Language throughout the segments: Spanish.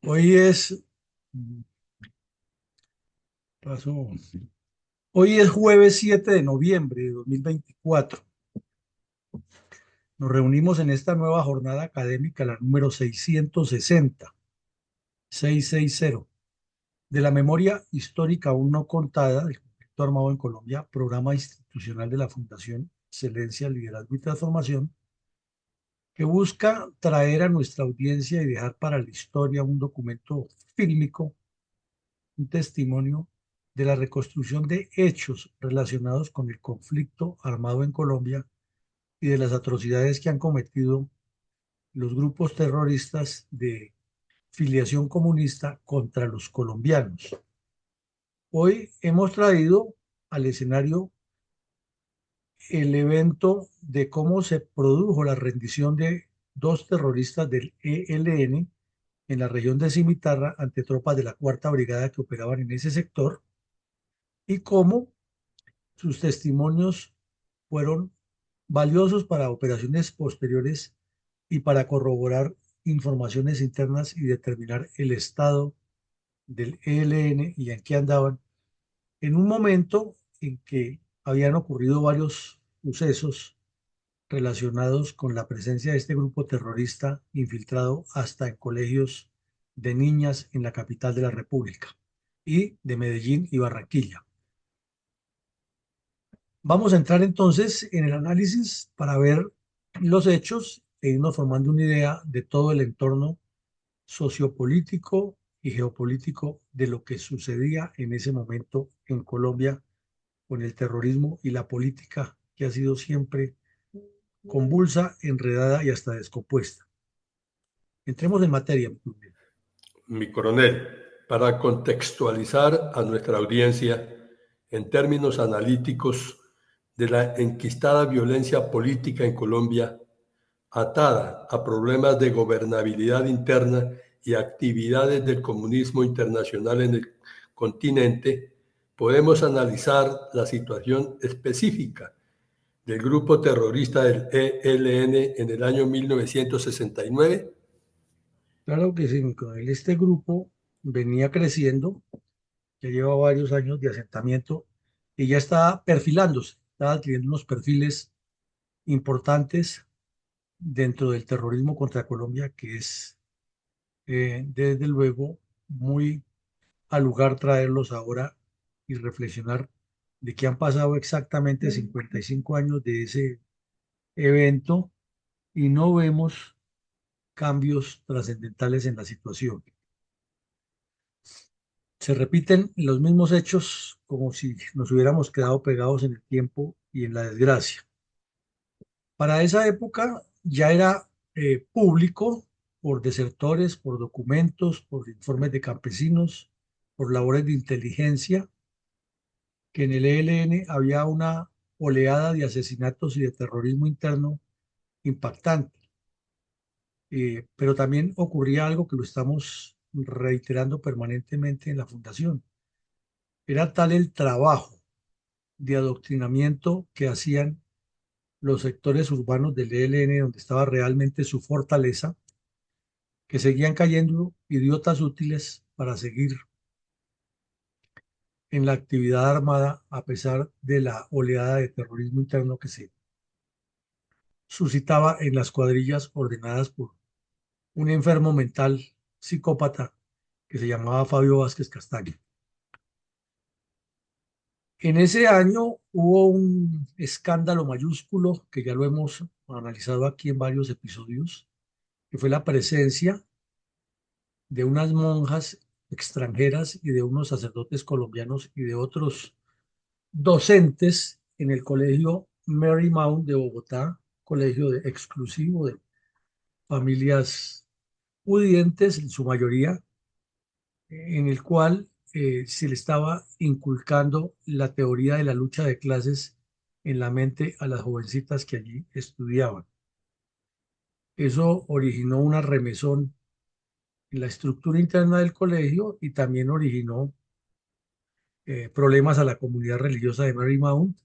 Hoy es, pasó, hoy es jueves 7 de noviembre de 2024. Nos reunimos en esta nueva jornada académica, la número 660 de la memoria histórica aún no contada del conflicto armado en Colombia, programa institucional de la Fundación Excelencia, Liderazgo y Transformación, que busca traer a nuestra audiencia y dejar para la historia un documento fílmico, un testimonio de la reconstrucción de hechos relacionados con el conflicto armado en Colombia y de las atrocidades que han cometido los grupos terroristas de filiación comunista contra los colombianos. Hoy hemos traído al escenario el evento de cómo se produjo la rendición de dos terroristas del ELN en la región de Cimitarra ante tropas de la Cuarta Brigada que operaban en ese sector y cómo sus testimonios fueron valiosos para operaciones posteriores y para corroborar informaciones internas y determinar el estado del ELN y en qué andaban en un momento en que habían ocurrido varios sucesos relacionados con la presencia de este grupo terrorista infiltrado hasta en colegios de niñas en la capital de la República y de Medellín y Barranquilla. Vamos a entrar entonces en el análisis para ver los hechos e irnos formando una idea de todo el entorno sociopolítico y geopolítico de lo que sucedía en ese momento en Colombia con el terrorismo y la política que ha sido siempre convulsa, enredada y hasta descompuesta. Entremos en materia. Mi coronel, para contextualizar a nuestra audiencia en términos analíticos de la enquistada violencia política en Colombia, atada a problemas de gobernabilidad interna y actividades del comunismo internacional en el continente, podemos analizar la situación específica del grupo terrorista del ELN en el año 1969. Claro que sí, mi coronel. Este grupo venía creciendo, ya lleva varios años de asentamiento y ya está perfilándose, está adquiriendo unos perfiles importantes dentro del terrorismo contra Colombia, que es desde luego muy al lugar traerlos ahora y reflexionar de que han pasado exactamente 55 años de ese evento y no vemos cambios trascendentales en la situación. Se repiten los mismos hechos como si nos hubiéramos quedado pegados en el tiempo y en la desgracia. Para esa época ya era público por desertores, por documentos, por informes de campesinos, por labores de inteligencia, que en el ELN había una oleada de asesinatos y de terrorismo interno impactante. Pero también ocurría algo que lo estamos reiterando permanentemente en la fundación. Era tal el trabajo de adoctrinamiento que hacían los sectores urbanos del ELN, donde estaba realmente su fortaleza, que seguían cayendo idiotas útiles para seguir en la actividad armada a pesar de la oleada de terrorismo interno que se suscitaba en las cuadrillas ordenadas por un enfermo mental psicópata que se llamaba Fabio Vázquez Castaño. En ese año hubo un escándalo mayúsculo que ya lo hemos analizado aquí en varios episodios, que fue la presencia de unas monjas extranjeras y de unos sacerdotes colombianos y de otros docentes en el colegio Marymount de Bogotá, colegio exclusivo de familias pudientes, en su mayoría, en el cual se le estaba inculcando la teoría de la lucha de clases en la mente a las jovencitas que allí estudiaban. Eso originó una remesón en la estructura interna del colegio y también originó problemas a la comunidad religiosa de Marymount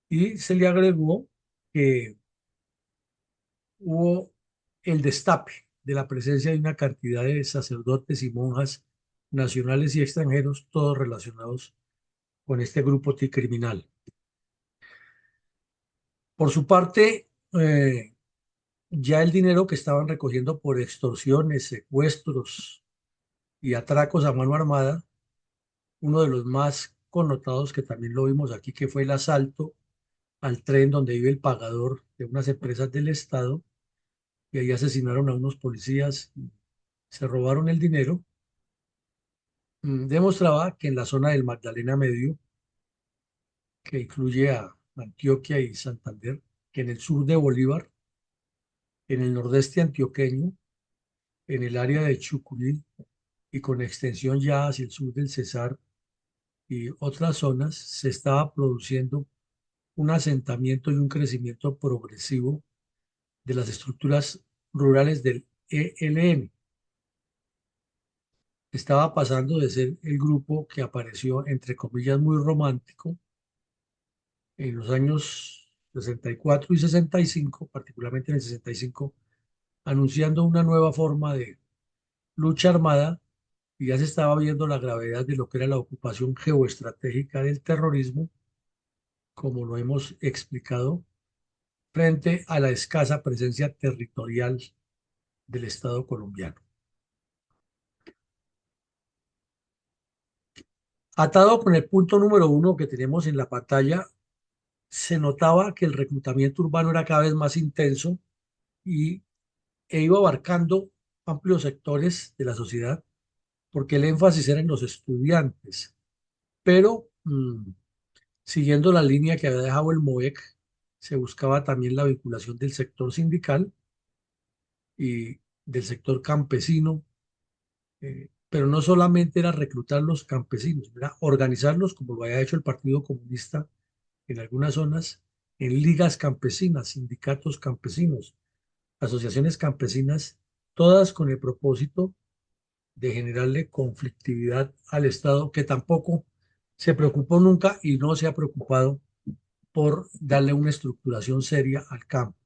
y se le agregó que hubo el destape, de la presencia de una cantidad de sacerdotes y monjas nacionales y extranjeros, todos relacionados con este grupo criminal. Por su parte, ya el dinero que estaban recogiendo por extorsiones, secuestros y atracos a mano armada, uno de los más connotados que también lo vimos aquí, que fue el asalto al tren donde vive el pagador de unas empresas del Estado, y ahí asesinaron a unos policías, se robaron el dinero. Demostraba que en la zona del Magdalena Medio, que incluye a Antioquia y Santander, que en el sur de Bolívar, en el nordeste antioqueño, en el área de Chucurí y con extensión ya hacia el sur del Cesar y otras zonas, se estaba produciendo un asentamiento y un crecimiento progresivo de las estructuras rurales del ELN. Estaba pasando de ser el grupo que apareció, entre comillas, muy romántico en los años 64 y 65, particularmente en el 65, anunciando una nueva forma de lucha armada, y ya se estaba viendo la gravedad de lo que era la ocupación geoestratégica del terrorismo, como lo hemos explicado, frente a la escasa presencia territorial del Estado colombiano. Atado con el punto número uno que tenemos en la pantalla, se notaba que el reclutamiento urbano era cada vez más intenso y, iba abarcando amplios sectores de la sociedad, porque el énfasis era en los estudiantes, pero siguiendo la línea que había dejado el MOEC, se buscaba también la vinculación del sector sindical y del sector campesino, pero no solamente era reclutar los campesinos, era organizarlos como lo había hecho el Partido Comunista en algunas zonas, en ligas campesinas, sindicatos campesinos, asociaciones campesinas, todas con el propósito de generarle conflictividad al Estado, que tampoco se preocupó nunca y no se ha preocupado por darle una estructuración seria al campo.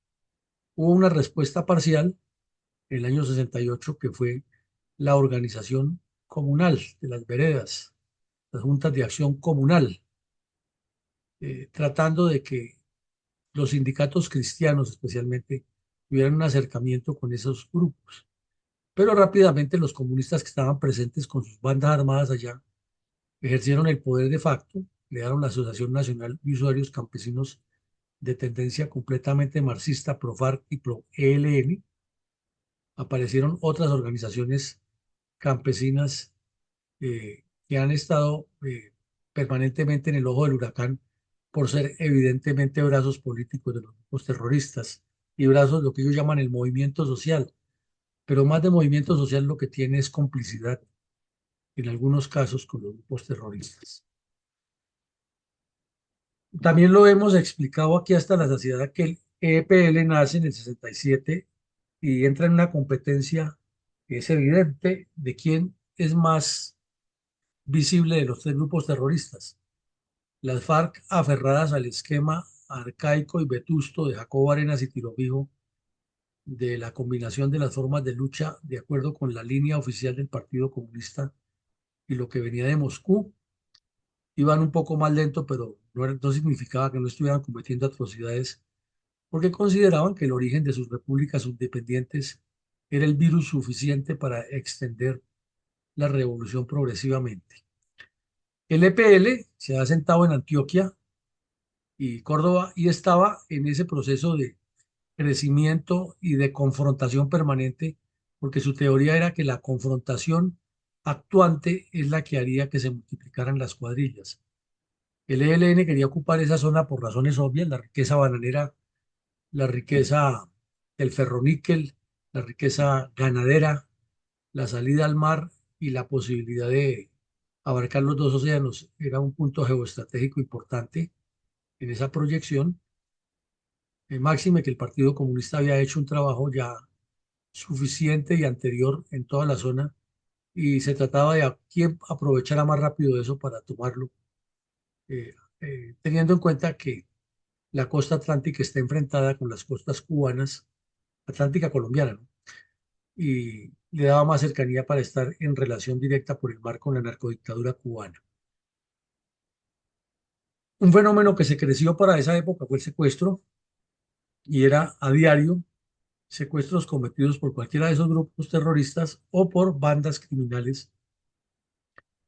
Hubo una respuesta parcial en el año 68, que fue la organización comunal de las veredas, las juntas de acción comunal, tratando de que los sindicatos cristianos especialmente tuvieran un acercamiento con esos grupos. Pero rápidamente los comunistas que estaban presentes con sus bandas armadas allá ejercieron el poder de facto, crearon la Asociación Nacional de Usuarios Campesinos de tendencia completamente marxista, pro-FARC y pro-ELN. Aparecieron otras organizaciones campesinas que han estado permanentemente en el ojo del huracán por ser evidentemente brazos políticos de los grupos terroristas y brazos, lo que ellos llaman el movimiento social, pero más de movimiento social lo que tiene es complicidad en algunos casos con los grupos terroristas. También lo hemos explicado aquí hasta la saciedad, que el EPL nace en el 67 y entra en una competencia que es evidente de quién es más visible de los tres grupos terroristas. Las FARC, aferradas al esquema arcaico y vetusto de Jacobo Arenas y Tiro Fijo, de la combinación de las formas de lucha de acuerdo con la línea oficial del Partido Comunista y lo que venía de Moscú, iban un poco más lento, pero no significaba que no estuvieran cometiendo atrocidades, porque consideraban que el origen de sus repúblicas independientes era el virus suficiente para extender la revolución progresivamente. El EPL se ha sentado en Antioquia y Córdoba y estaba en ese proceso de crecimiento y de confrontación permanente, porque su teoría era que la confrontación actuante es la que haría que se multiplicaran las cuadrillas. El ELN quería ocupar esa zona por razones obvias: la riqueza bananera, la riqueza del ferroníquel, la riqueza ganadera, la salida al mar y la posibilidad de abarcar los dos océanos. Era un punto geoestratégico importante en esa proyección. Máxime que el Partido Comunista había hecho un trabajo ya suficiente y anterior en toda la zona, y se trataba de a quién aprovechara más rápido eso para tomarlo, eh, teniendo en cuenta que la costa atlántica está enfrentada con las costas cubanas, atlántica colombiana, ¿no? y le daba más cercanía para estar en relación directa por el mar con la narcodictadura cubana. Un fenómeno que se creció para esa época fue el secuestro y era a diario secuestros cometidos por cualquiera de esos grupos terroristas o por bandas criminales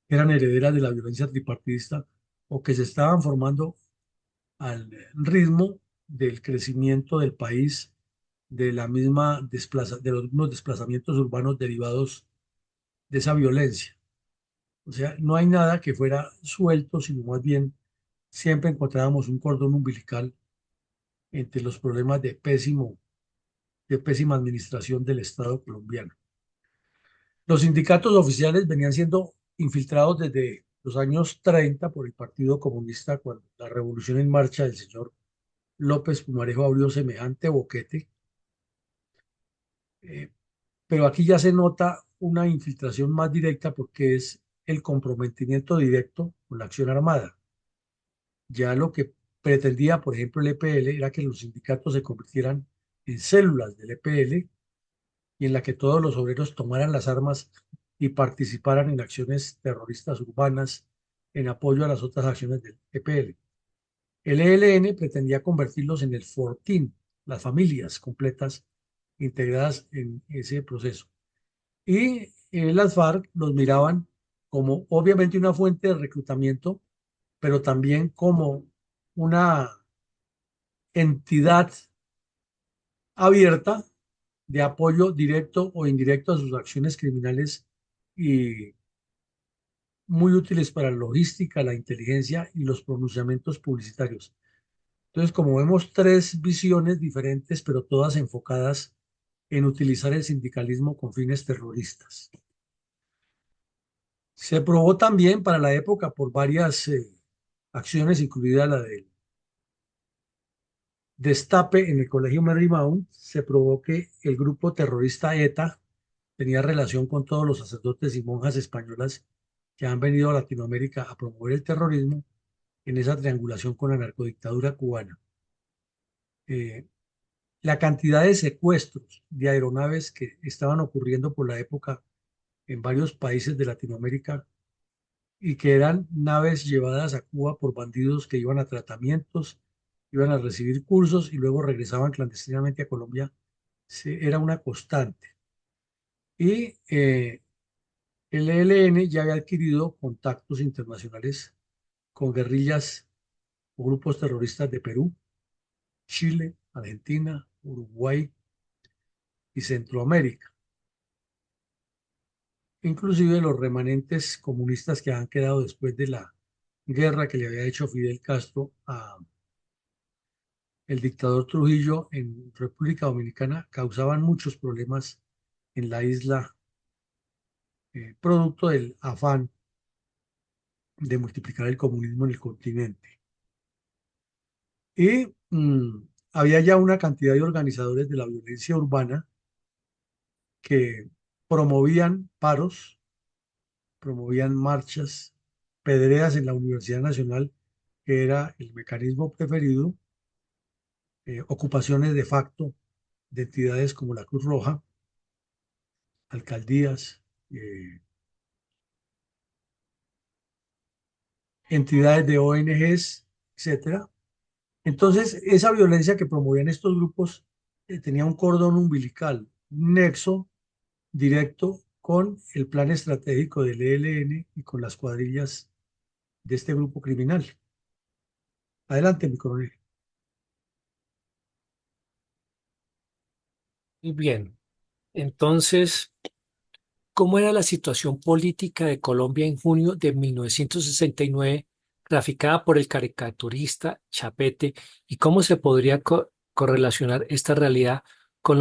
que eran herederas de la violencia tripartidista o que se estaban formando al ritmo del crecimiento del país, de de los mismos desplazamientos urbanos derivados de esa violencia. O sea, no hay nada que fuera suelto, sino más bien siempre encontrábamos un cordón umbilical entre los problemas de pésima administración del Estado colombiano. Los sindicatos oficiales venían siendo infiltrados desde los años 30 por el Partido Comunista cuando la revolución en marcha del señor López Pumarejo abrió semejante boquete. Eh, pero aquí ya se nota una infiltración más directa porque es el comprometimiento directo con la acción armada. Ya lo que pretendía, por ejemplo, el EPL era que los sindicatos se convirtieran en células del EPL y en la que todos los obreros tomaran las armas y participaran en acciones terroristas urbanas en apoyo a las otras acciones del EPL. El ELN pretendía convertirlos en el Fortín, las familias completas integradas en ese proceso. Y las FARC los miraban como obviamente una fuente de reclutamiento, pero también como una entidad abierta de apoyo directo o indirecto a sus acciones criminales y muy útiles para la logística, la inteligencia y los pronunciamientos publicitarios. Entonces, como vemos, tres visiones diferentes, pero todas enfocadas en utilizar el sindicalismo con fines terroristas. Se probó también para la época por varias acciones, incluida la del destape en el Colegio Marymount, se probó que el grupo terrorista ETA tenía relación con todos los sacerdotes y monjas españolas que han venido a Latinoamérica a promover el terrorismo en esa triangulación con la narcodictadura cubana. Eh, la cantidad de secuestros de aeronaves que estaban ocurriendo por la época en varios países de Latinoamérica y que eran naves llevadas a Cuba por bandidos que iban a tratamientos, iban a recibir cursos y luego regresaban clandestinamente a Colombia, era una constante. Y el ELN ya había adquirido contactos internacionales con guerrillas o grupos terroristas de Perú, Chile, Argentina, Uruguay y Centroamérica. Inclusive los remanentes comunistas que han quedado después de la guerra que le había hecho Fidel Castro a el dictador Trujillo en República Dominicana causaban muchos problemas en la isla, producto del afán de multiplicar el comunismo en el continente. Y había ya una cantidad de organizadores de la violencia urbana que promovían paros, promovían marchas, pedreas en la Universidad Nacional, que era el mecanismo preferido, ocupaciones de facto de entidades como la Cruz Roja, alcaldías, entidades de ONGs, etcétera. Entonces, esa violencia que promovían estos grupos tenía un cordón umbilical, un nexo directo con el plan estratégico del ELN y con las cuadrillas de este grupo criminal. Adelante, mi coronel. Muy bien. Entonces, ¿cómo era la situación política de Colombia en junio de 1969, graficada por el caricaturista Chapete, y cómo se podría correlacionar esta realidad con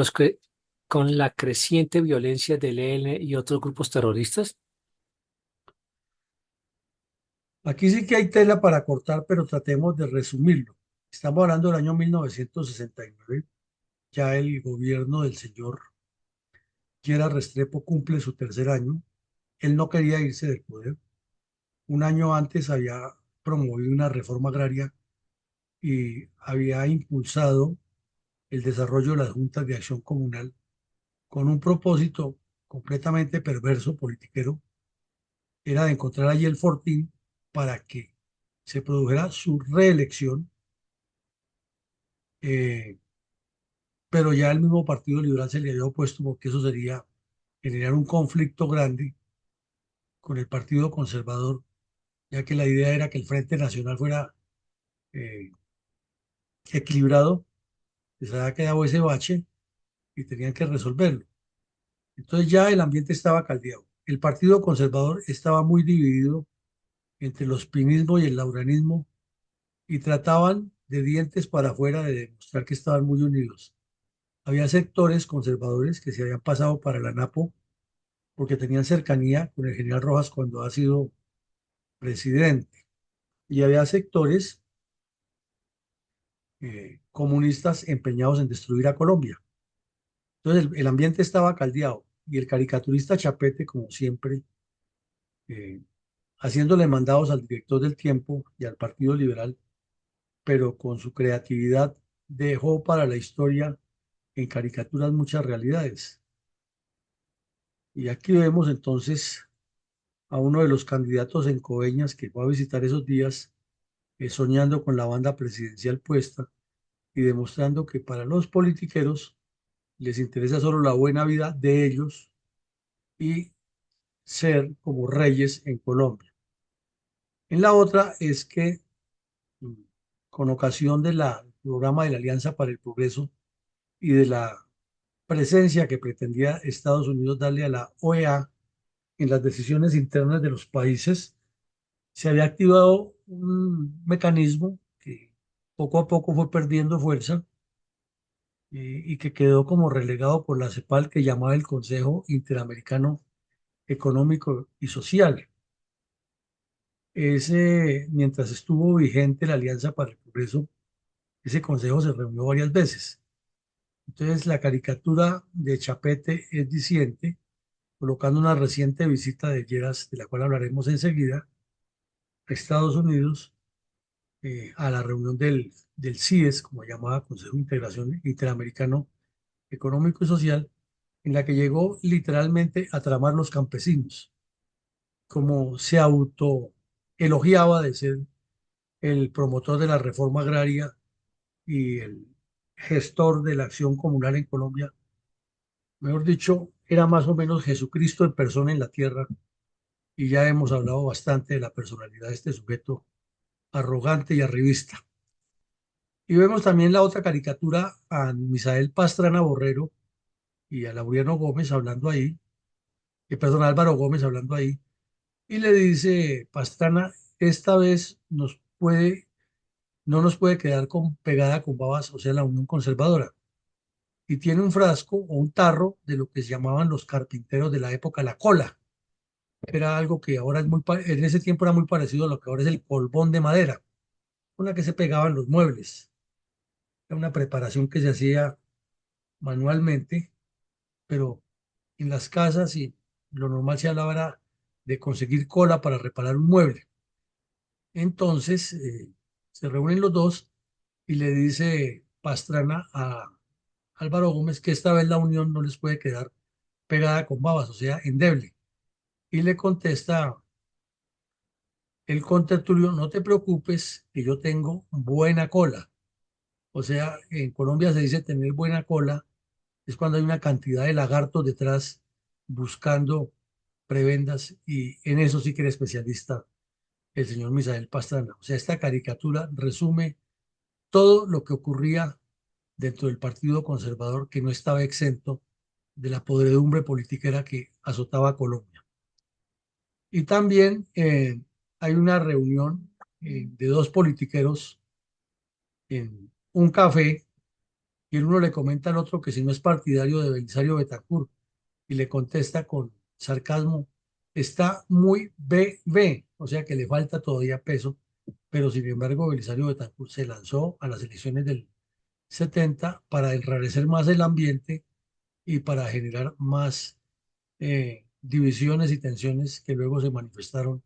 con la creciente violencia del ELN y otros grupos terroristas? Aquí sí que hay tela para cortar, pero tratemos de resumirlo. Estamos hablando del año 1969. Ya el gobierno del señor Gerard Restrepo cumple su tercer año. Él no quería irse del poder. Un año antes había promovido una reforma agraria y había impulsado el desarrollo de las juntas de acción comunal con un propósito completamente perverso, politiquero, era de encontrar allí el fortín para que se produjera su reelección, eh, pero ya el mismo Partido Liberal se le había opuesto porque eso sería generar un conflicto grande con el Partido Conservador, ya que la idea era que el Frente Nacional fuera eh, equilibrado, les había quedado ese bache y tenían que resolverlo. Entonces ya el ambiente estaba caldeado. El Partido Conservador estaba muy dividido entre el ospinismo y el lauranismo y trataban de dientes para afuera de demostrar que estaban muy unidos. Había sectores conservadores que se habían pasado para la Napo porque tenían cercanía con el general Rojas cuando ha sido presidente. Y había sectores comunistas empeñados en destruir a Colombia. Entonces el ambiente estaba caldeado y el caricaturista Chapete, como siempre, eh, haciéndole mandados al director del Tiempo y al Partido Liberal, pero con su creatividad dejó para la historia en caricaturas muchas realidades. Y aquí vemos entonces a uno de los candidatos en Coveñas que fue a visitar esos días soñando con la banda presidencial puesta y demostrando que para los politiqueros les interesa solo la buena vida de ellos y ser como reyes en Colombia. En la otra es que mm, con ocasión del programa de la Alianza para el Progreso y de la presencia que pretendía Estados Unidos darle a la OEA en las decisiones internas de los países, se había activado un mecanismo que poco a poco fue perdiendo fuerza y que quedó como relegado por la CEPAL, que llamaba el Consejo Interamericano Económico y Social. Mientras estuvo vigente la Alianza para el Progreso, ese consejo se reunió varias veces. Entonces, la caricatura de Chapete es diciente, colocando una reciente visita de Lleras, de la cual hablaremos enseguida, a Estados Unidos, a la reunión del CIES, como llamaba Consejo de Integración Interamericano Económico y Social, en la que llegó literalmente a tramar los campesinos, como se auto elogiaba de ser el promotor de la reforma agraria y el gestor de la acción comunal en Colombia. Mejor dicho, era más o menos Jesucristo en persona en la tierra, y ya hemos hablado bastante de la personalidad de este sujeto arrogante y arribista. Y vemos también la otra caricatura a Misael Pastrana Borrero y a Laureano Gómez hablando ahí, perdón, a Álvaro Gómez hablando ahí, y le dice Pastrana, esta vez no nos puede quedar pegada con babas, o sea, la Unión Conservadora. Y tiene un frasco o un tarro de lo que se llamaban los carpinteros de la época, la cola. Era algo que ahora en ese tiempo era muy parecido a lo que ahora es el colbón de madera, con la que se pegaban los muebles. Era una preparación que se hacía manualmente, pero en las casas y lo normal se hablaba era de conseguir cola para reparar un mueble. Entonces se reúnen los dos y le dice Pastrana a Álvaro Gómez que esta vez la unión no les puede quedar pegada con babas, o sea, endeble. Y le contesta el contertulio, no te preocupes, que yo tengo buena cola. O sea, en Colombia se dice tener buena cola, es cuando hay una cantidad de lagartos detrás buscando prebendas, y en eso sí que era especialista el señor Misael Pastrana. O sea, esta caricatura resume todo lo que ocurría dentro del Partido Conservador, que no estaba exento de la podredumbre politiquera que azotaba a Colombia. Y también hay una reunión de dos politiqueros en un café, y el uno le comenta al otro que si no es partidario de Belisario Betancur, y le contesta con sarcasmo, está muy BB, o sea que le falta todavía peso, pero sin embargo Belisario Betancur se lanzó a las elecciones del 70 para enrarecer más el ambiente y para generar más divisiones y tensiones que luego se manifestaron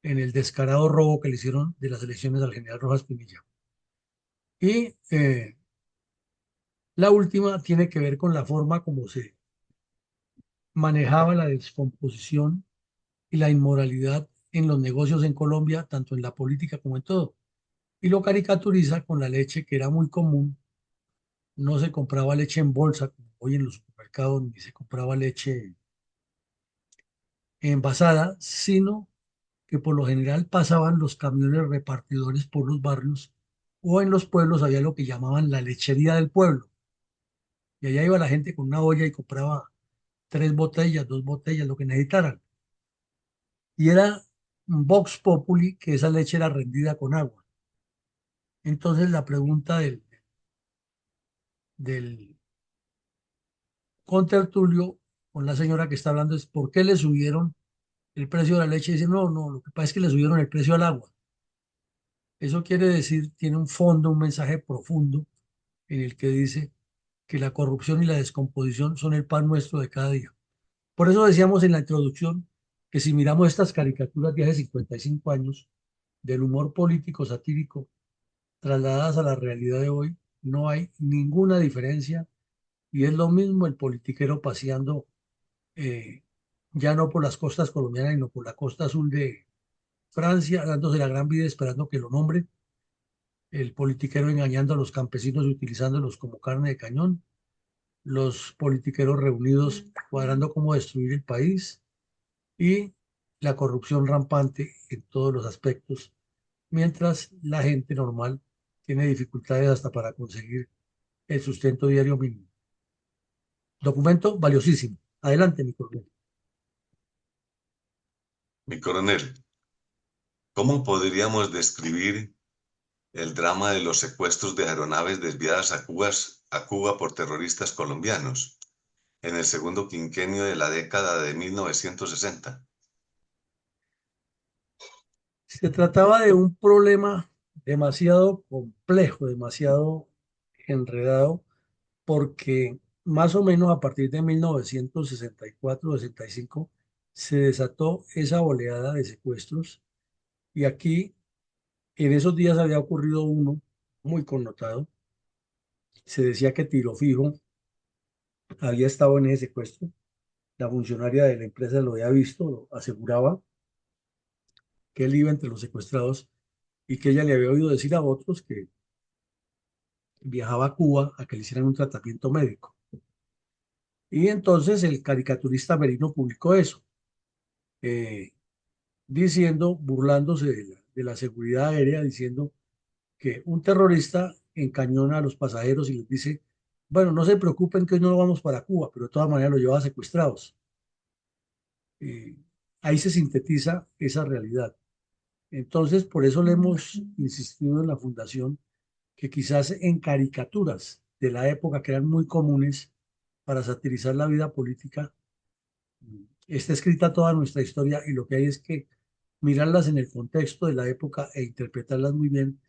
en el descarado robo que le hicieron de las elecciones al general Rojas Pinilla. Y la última tiene que ver con la forma como se manejaba la descomposición y la inmoralidad en los negocios en Colombia, tanto en la política como en todo. Y lo caricaturiza con la leche, que era muy común. No se compraba leche en bolsa, como hoy en los supermercados, ni se compraba leche envasada, sino que por lo general pasaban los camiones repartidores por los barrios o en los pueblos había lo que llamaban la lechería del pueblo. Y allá iba la gente con una olla y compraba 3 botellas, 2 botellas, lo que necesitaran. Y era un Vox Populi que esa leche era rendida con agua. Entonces la pregunta del contertulio con la señora que está hablando es ¿por qué le subieron el precio de la leche? Y dice, no, no, lo que pasa es que le subieron el precio al agua. Eso quiere decir, tiene un fondo, un mensaje profundo en el que dice que la corrupción y la descomposición son el pan nuestro de cada día. Por eso decíamos en la introducción que si miramos estas caricaturas de hace 55 años, del humor político satírico, trasladadas a la realidad de hoy, no hay ninguna diferencia y es lo mismo el politiquero paseando eh, ya no por las costas colombianas, sino por la costa azul de Francia, dándose la gran vida esperando que lo nombre, el politiquero engañando a los campesinos y utilizándolos como carne de cañón, los politiqueros reunidos cuadrando cómo destruir el país y la corrupción rampante en todos los aspectos, mientras la gente normal tiene dificultades hasta para conseguir el sustento diario mínimo. Documento valiosísimo. Adelante, mi coronel. Mi coronel, ¿cómo podríamos describir el drama de los secuestros de aeronaves desviadas a Cuba por terroristas colombianos en el segundo quinquenio de la década de 1960? Se trataba de un problema demasiado complejo, demasiado enredado, porque más o menos a partir de 1964-65 se desató esa oleada de secuestros y aquí en esos días había ocurrido uno muy connotado. Se decía que Tiro Fijo había estado en ese secuestro. La funcionaria de la empresa lo había visto, lo aseguraba que él iba entre los secuestrados y que ella le había oído decir a otros que viajaba a Cuba a que le hicieran un tratamiento médico. Y entonces el caricaturista Merino publicó eso, eh, diciendo, burlándose de la seguridad aérea, diciendo que un terrorista encañona a los pasajeros y les dice, bueno, no se preocupen que hoy no vamos para Cuba, pero de todas maneras lo lleva secuestrados. Eh, Ahí se sintetiza esa realidad. Entonces, por eso le hemos insistido en la fundación que quizás en caricaturas de la época que eran muy comunes para satirizar la vida política, está escrita toda nuestra historia y lo que hay es que mirarlas en el contexto de la época e interpretarlas muy bien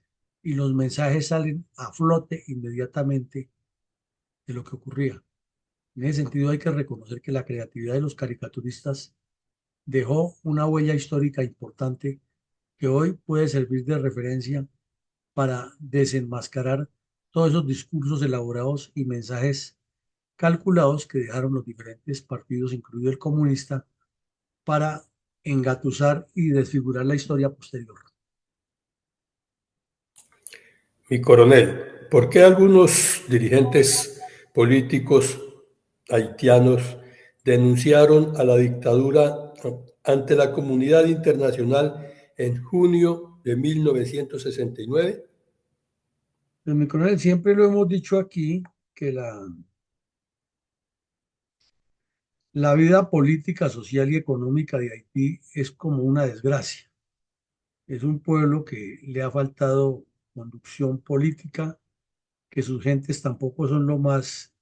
y los mensajes salen a flote inmediatamente de lo que ocurría. En ese sentido hay que reconocer que la creatividad de los caricaturistas dejó una huella histórica importante que hoy puede servir de referencia para desenmascarar todos esos discursos elaborados y mensajes calculados que dejaron los diferentes partidos, incluido el comunista, para engatusar y desfigurar la historia posterior. Mi coronel, ¿por qué algunos dirigentes políticos haitianos denunciaron a la dictadura ante la comunidad internacional en junio de 1969? Pues, mi coronel, siempre lo hemos dicho aquí que la vida política, social y económica de Haití es como una desgracia. Es un pueblo que le ha faltado conducción política, que sus gentes tampoco son lo más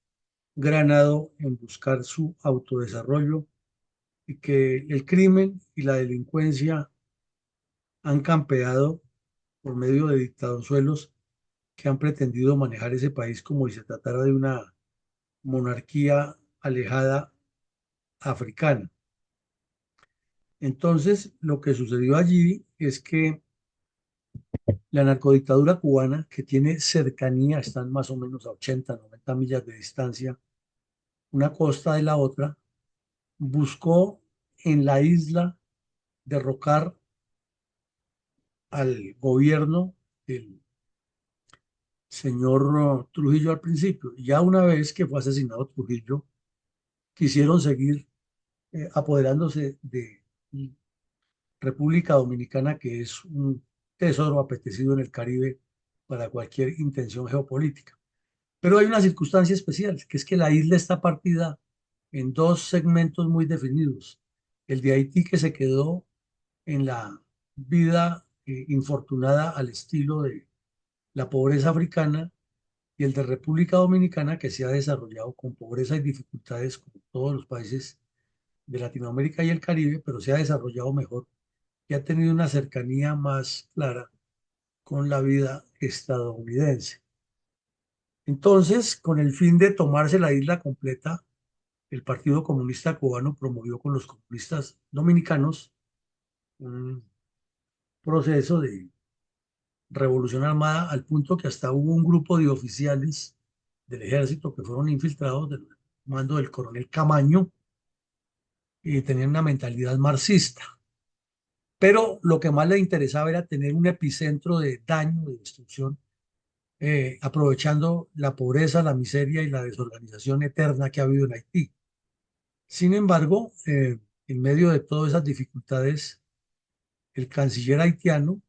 granado en buscar su autodesarrollo y que el crimen y la delincuencia han campeado por medio de dictadorzuelos que han pretendido manejar ese país como si se tratara de una monarquía alejada africana. Entonces, lo que sucedió allí es que la narcodictadura cubana, que tiene cercanía, están más o menos a 80, 90 millas de distancia, una costa de la otra, buscó en la isla derrocar al gobierno del señor Trujillo al principio. Y ya una vez que fue asesinado Trujillo, quisieron seguir apoderándose de República Dominicana, que es un tesoro apetecido en el Caribe para cualquier intención geopolítica. Pero hay una circunstancia especial, que es que la isla está partida en dos segmentos muy definidos. El de Haití, que se quedó en la vida infortunada al estilo de la pobreza africana, y el de República Dominicana, que se ha desarrollado con pobreza y dificultades como todos los países de Latinoamérica y el Caribe, pero se ha desarrollado mejor y ha tenido una cercanía más clara con la vida estadounidense. Entonces, con el fin de tomarse la isla completa, el Partido Comunista Cubano promovió con los comunistas dominicanos un proceso de revolución armada al punto que hasta hubo un grupo de oficiales del ejército que fueron infiltrados del mando del coronel Camaño y tenían una mentalidad marxista. Pero lo que más le interesaba era tener un epicentro de daño, de destrucción, aprovechando la pobreza, la miseria y la desorganización eterna que ha habido en Haití. Sin embargo, en medio de todas esas dificultades, el canciller haitiano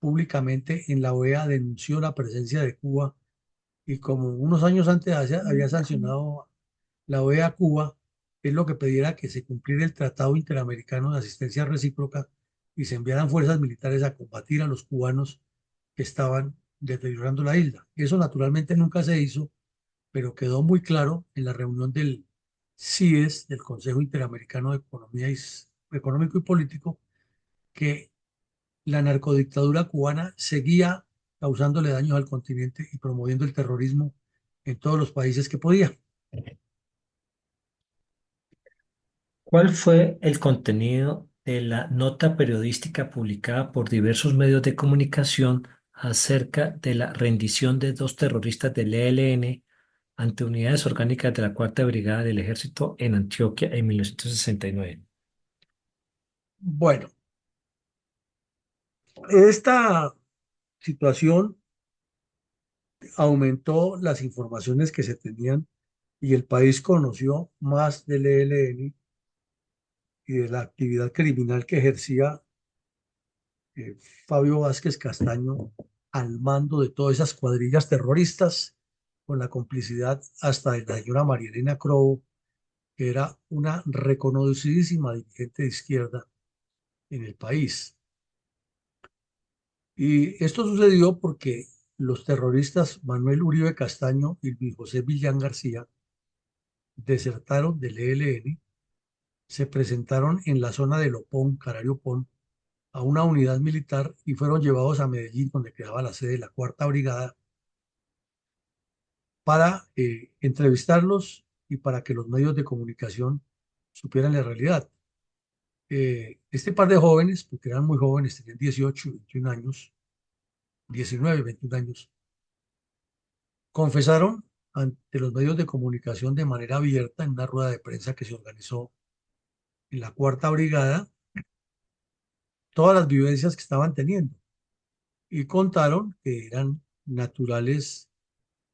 públicamente en la OEA denunció la presencia de Cuba y como unos años antes había sancionado la OEA a Cuba, es lo que pidiera que se cumpliera el Tratado Interamericano de Asistencia Recíproca y se enviaran fuerzas militares a combatir a los cubanos que estaban deteriorando la isla. Eso naturalmente nunca se hizo, pero quedó muy claro en la reunión del CIES, del Consejo Interamericano de Economía Económico y Político, que la narcodictadura cubana seguía causándole daños al continente y promoviendo el terrorismo en todos los países que podía. ¿Cuál fue el contenido de la nota periodística publicada por diversos medios de comunicación acerca de la rendición de dos terroristas del ELN ante unidades orgánicas de la Cuarta Brigada del Ejército en Antioquia en 1969? Bueno, esta situación aumentó las informaciones que se tenían y el país conoció más del ELN y de la actividad criminal que ejercía eh, Fabio Vázquez Castaño al mando de todas esas cuadrillas terroristas, con la complicidad hasta de la señora María Elena Crobo, que era una reconocidísima dirigente de izquierda en el país. Y esto sucedió porque los terroristas Manuel Uribe Castaño y Luis José Villán García desertaron del ELN, se presentaron en la zona de Lopón, Carariopón, a una unidad militar y fueron llevados a Medellín, donde quedaba la sede de la Cuarta Brigada, para entrevistarlos y para que los medios de comunicación supieran la realidad. Este par de jóvenes, porque eran muy jóvenes, tenían 18 y 21 años, 19 y 21 años, confesaron ante los medios de comunicación de manera abierta en una rueda de prensa que se organizó en la Cuarta Brigada todas las vivencias que estaban teniendo y contaron que eran naturales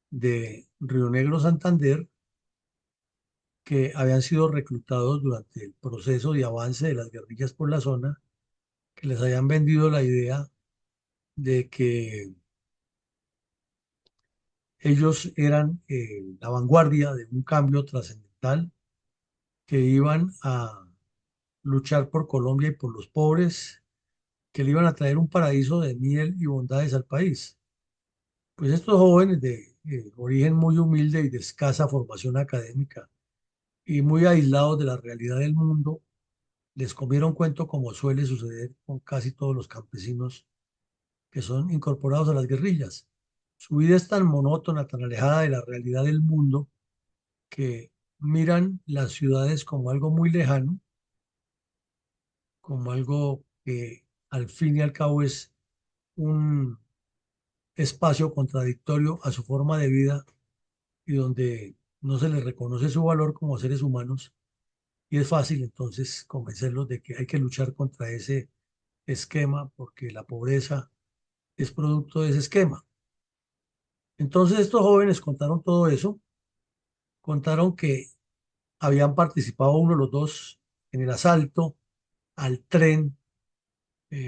de Río Negro, Santander, que habían sido reclutados durante el proceso de avance de las guerrillas por la zona, que les habían vendido la idea de que ellos eran la vanguardia de un cambio trascendental, que iban a luchar por Colombia y por los pobres, que le iban a traer un paraíso de miel y bondades al país. Pues estos jóvenes de origen muy humilde y de escasa formación académica y muy aislados de la realidad del mundo, les comieron cuento como suele suceder con casi todos los campesinos que son incorporados a las guerrillas. Su vida es tan monótona, tan alejada de la realidad del mundo, que miran las ciudades como algo muy lejano, como algo que al fin y al cabo es un espacio contradictorio a su forma de vida y donde no se les reconoce su valor como seres humanos y es fácil entonces convencerlos de que hay que luchar contra ese esquema porque la pobreza es producto de ese esquema. Entonces estos jóvenes contaron todo eso, contaron que habían participado uno de los dos en el asalto al tren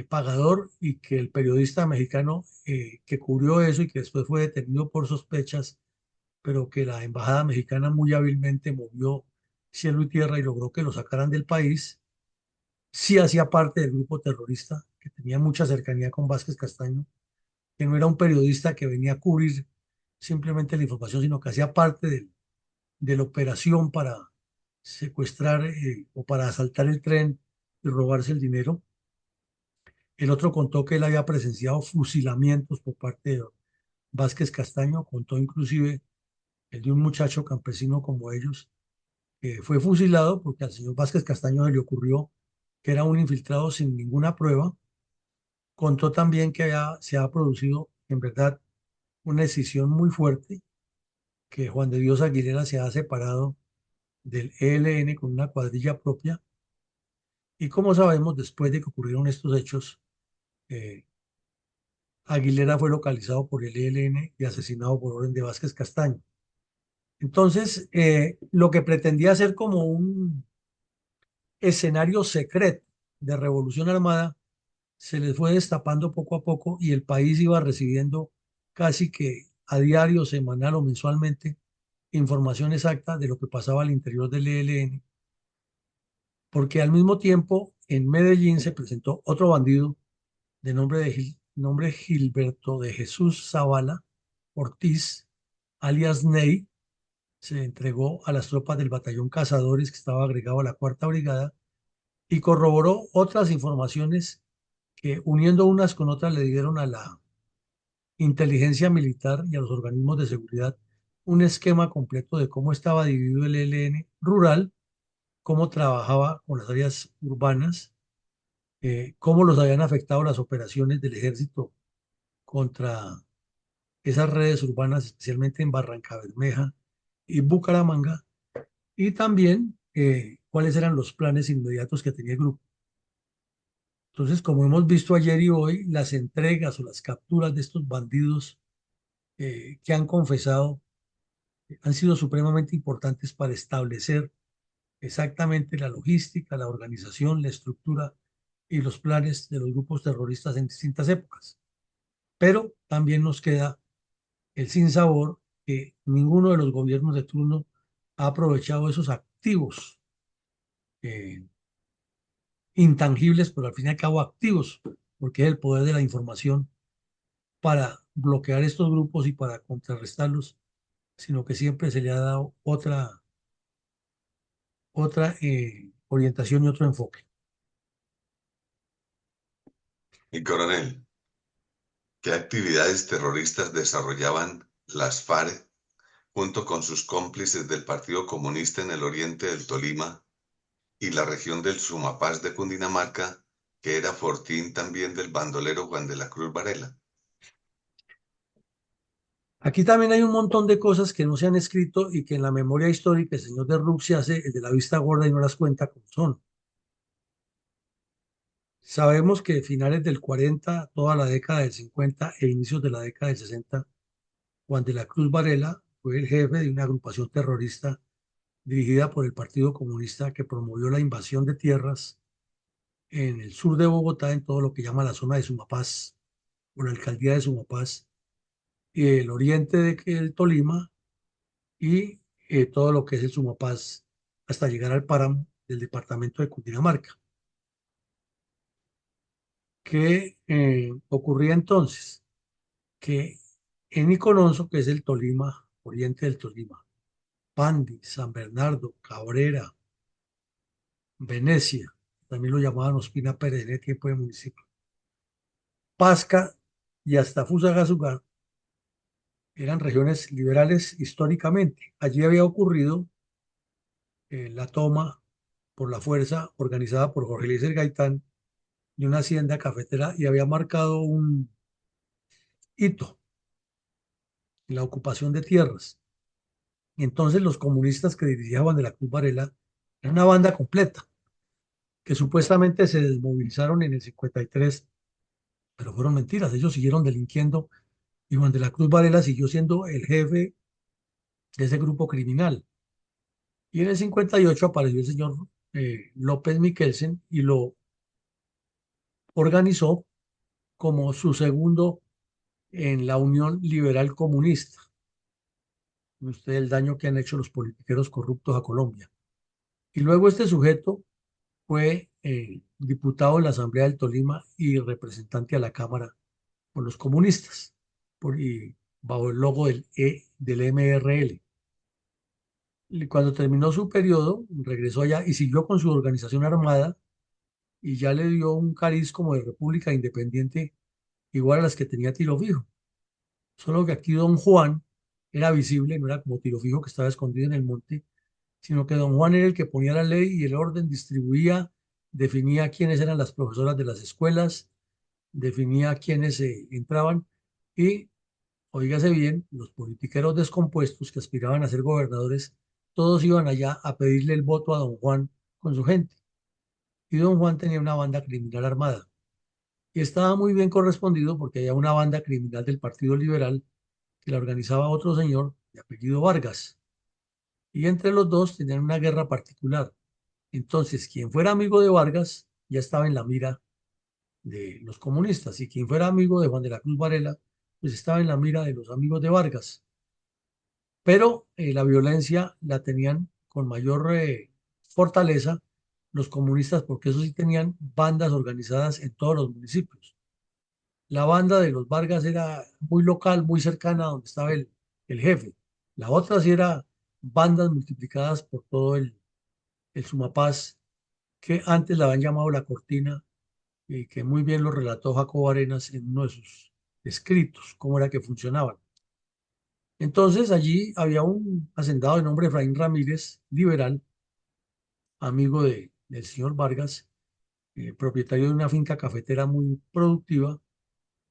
pagador y que el periodista mexicano que cubrió eso y que después fue detenido por sospechas, pero que la embajada mexicana muy hábilmente movió cielo y tierra y logró que lo sacaran del país, sí hacía parte del grupo terrorista, que tenía mucha cercanía con Vázquez Castaño, que no era un periodista que venía a cubrir simplemente la información, sino que hacía parte de la operación para secuestrar o para asaltar el tren y robarse el dinero. El otro contó que él había presenciado fusilamientos por parte de Vázquez Castaño, contó inclusive el de un muchacho campesino como ellos, que fue fusilado porque al señor Vázquez Castaño se le ocurrió que era un infiltrado sin ninguna prueba. Contó también que se ha producido en verdad una decisión muy fuerte, que Juan de Dios Aguilera se ha separado del ELN con una cuadrilla propia. Y como sabemos, después de que ocurrieron estos hechos, eh, Aguilera fue localizado por el ELN y asesinado por orden de Vázquez Castaño. Entonces, lo que pretendía ser como un escenario secreto de revolución armada se les fue destapando poco a poco y el país iba recibiendo casi que a diario, semanal o mensualmente información exacta de lo que pasaba al interior del ELN, porque al mismo tiempo en Medellín se presentó otro bandido de nombre Gilberto de Jesús Zavala Ortiz, alias Ney, se entregó a las tropas del batallón Cazadores que estaba agregado a la Cuarta Brigada y corroboró otras informaciones que uniendo unas con otras le dieron a la inteligencia militar y a los organismos de seguridad un esquema completo de cómo estaba dividido el ELN rural, cómo trabajaba con las áreas urbanas, cómo los habían afectado las operaciones del ejército contra esas redes urbanas, especialmente en Barranca Bermeja y Bucaramanga, y también cuáles eran los planes inmediatos que tenía el grupo. Entonces, como hemos visto ayer y hoy, las entregas o las capturas de estos bandidos que han confesado han sido supremamente importantes para establecer exactamente la logística, la organización, la estructura y los planes de los grupos terroristas en distintas épocas. Pero también nos queda el sinsabor que ninguno de los gobiernos de turno ha aprovechado esos activos eh, intangibles, pero al fin y al cabo activos, porque es el poder de la información para bloquear estos grupos y para contrarrestarlos, sino que siempre se le ha dado otra orientación y otro enfoque. Y coronel, ¿qué actividades terroristas desarrollaban las FARC junto con sus cómplices del Partido Comunista en el oriente del Tolima y la región del Sumapaz de Cundinamarca, que era fortín también del bandolero Juan de la Cruz Varela? Aquí también hay un montón de cosas que no se han escrito y que en la memoria histórica el señor de Ruch se hace el de la vista gorda y no las cuenta como son. Sabemos que finales del 40, toda la década del 50 e inicios de la década del 60, Juan de la Cruz Varela fue el jefe de una agrupación terrorista dirigida por el Partido Comunista que promovió la invasión de tierras en el sur de Bogotá, en todo lo que llama la zona de Sumapaz, o la alcaldía de Sumapaz, y el oriente del Tolima y todo lo que es el Sumapaz hasta llegar al páramo del departamento de Cundinamarca. ¿Qué ocurría entonces? Que en Icononso, que es el Tolima, oriente del Tolima, Pandi, San Bernardo, Cabrera, Venecia, también lo llamaban Ospina Pérez en el tiempo de municipio, Pasca y hasta Fusagasugá eran regiones liberales históricamente. Allí había ocurrido la toma por la fuerza organizada por Jorge Eliezer Gaitán de una hacienda cafetera y había marcado un hito en la ocupación de tierras. Y entonces los comunistas que dirigía Juan de la Cruz Varela Era una banda completa, que supuestamente se desmovilizaron en el 53, pero fueron mentiras. Ellos siguieron delinquiendo y Juan de la Cruz Varela siguió siendo el jefe de ese grupo criminal. Y en el 58 apareció el señor López Miquelsen y lo organizó como su segundo en la Unión Liberal Comunista. Usted el daño que han hecho los politiqueros corruptos a Colombia. Y luego este sujeto fue diputado en la Asamblea del Tolima y representante a la Cámara por los comunistas, y bajo el logo del MRL. Y cuando terminó su periodo, regresó allá y siguió con su organización armada y ya le dio un cariz como de república independiente igual a las que tenía Tiro Fijo. Solo que aquí Don Juan era visible, no era como Tiro Fijo que estaba escondido en el monte, sino que Don Juan era el que ponía la ley y el orden, distribuía, definía quiénes eran las profesoras de las escuelas, definía quiénes entraban y, oígase bien, los politiqueros descompuestos que aspiraban a ser gobernadores, todos iban allá a pedirle el voto a Don Juan con su gente. Y Don Juan tenía una banda criminal armada. Y estaba muy bien correspondido porque había una banda criminal del Partido Liberal que la organizaba otro señor de apellido Vargas. Y entre los dos tenían una guerra particular. Entonces, quien fuera amigo de Vargas ya estaba en la mira de los comunistas y quien fuera amigo de Juan de la Cruz Varela, pues estaba en la mira de los amigos de Vargas. Pero la violencia la tenían con mayor fortaleza los comunistas porque eso sí tenían bandas organizadas en todos los municipios. La banda de los Vargas era muy local, muy cercana a donde estaba el jefe. La otra sí era bandas multiplicadas por todo el Sumapaz, que antes la habían llamado La Cortina, y que muy bien lo relató Jacobo Arenas en uno de sus escritos, cómo era que funcionaban. Entonces allí había un hacendado de nombre Efraín Ramírez, liberal, amigo del señor Vargas, propietario de una finca cafetera muy productiva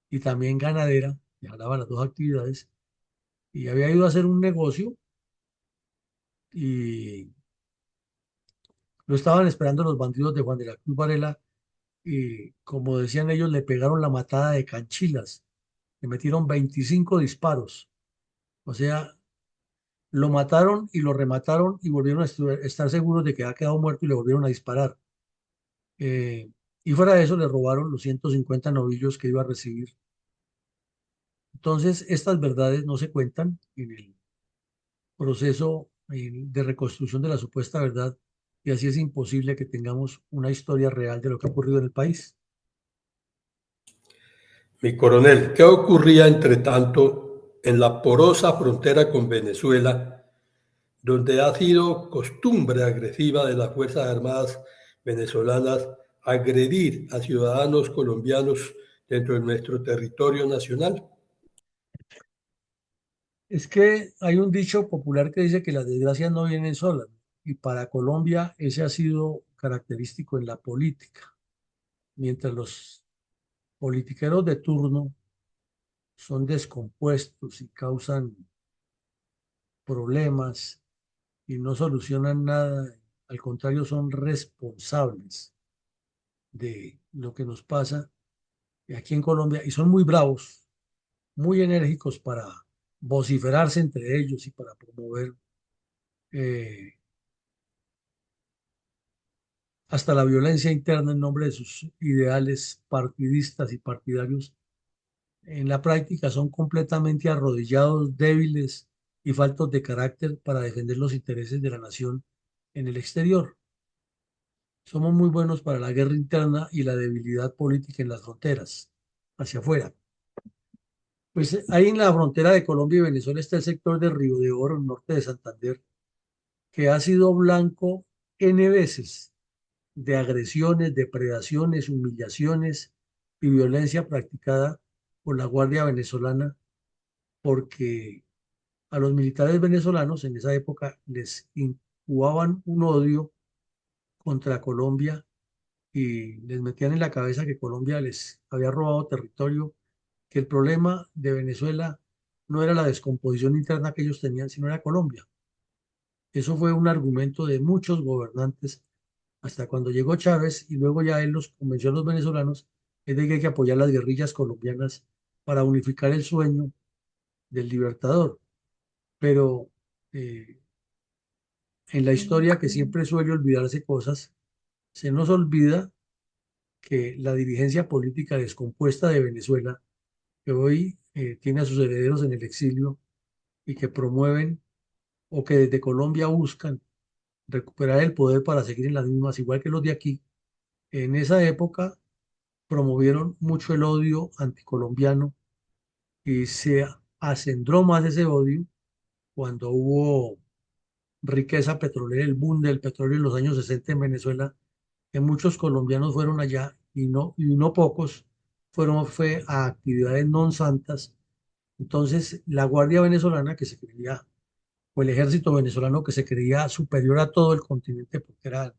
y también ganadera, que jalaba las dos actividades, y había ido a hacer un negocio y lo estaban esperando los bandidos de Juan de la Cruz Varela y como decían ellos, le pegaron la matada de canchilas, le metieron 25 disparos, o sea, lo mataron y lo remataron y volvieron a estar seguros de que había quedado muerto y le volvieron a disparar. Y fuera de eso le robaron los 150 novillos que iba a recibir. Entonces, estas verdades no se cuentan en el proceso de reconstrucción de la supuesta verdad y así es imposible que tengamos una historia real de lo que ha ocurrido en el país. Mi coronel, ¿qué ocurría entre tanto en la porosa frontera con Venezuela, donde ha sido costumbre agresiva de las Fuerzas Armadas venezolanas agredir a ciudadanos colombianos dentro de nuestro territorio nacional? Es que hay un dicho popular que dice que las desgracias no vienen solas y para Colombia ese ha sido característico en la política. Mientras los politiqueros de turno son descompuestos y causan problemas y no solucionan nada, al contrario son responsables de lo que nos pasa aquí en Colombia y son muy bravos, muy enérgicos para vociferarse entre ellos y para promover eh, hasta la violencia interna en nombre de sus ideales partidistas y partidarios. En la práctica son completamente arrodillados, débiles y faltos de carácter para defender los intereses de la nación en el exterior. Somos muy buenos para la guerra interna y la debilidad política en las fronteras, hacia afuera. Pues ahí en la frontera de Colombia y Venezuela está el sector de Río de Oro, norte de Santander, que ha sido blanco N veces de agresiones, depredaciones, humillaciones y violencia practicada por la Guardia Venezolana, porque a los militares venezolanos en esa época les incubaban un odio contra Colombia y les metían en la cabeza que Colombia les había robado territorio, que el problema de Venezuela no era la descomposición interna que ellos tenían, sino era Colombia. Eso fue un argumento de muchos gobernantes hasta cuando llegó Chávez y luego ya él los convenció a los venezolanos es de que hay que apoyar las guerrillas colombianas para unificar el sueño del libertador. Pero eh, en la historia, que siempre suele olvidarse cosas, se nos olvida que la dirigencia política descompuesta de Venezuela, que hoy tiene a sus herederos en el exilio y que promueven o que desde Colombia buscan recuperar el poder para seguir en las mismas, igual que los de aquí, en esa época promovieron mucho el odio anticolombiano y se acendró más ese odio cuando hubo riqueza petrolera, el boom del petróleo en los años 60 en Venezuela, que muchos colombianos fueron allá y no pocos fue a actividades non santas. Entonces, la Guardia Venezolana, que se creía, o el ejército venezolano, que se creía superior a todo el continente porque eran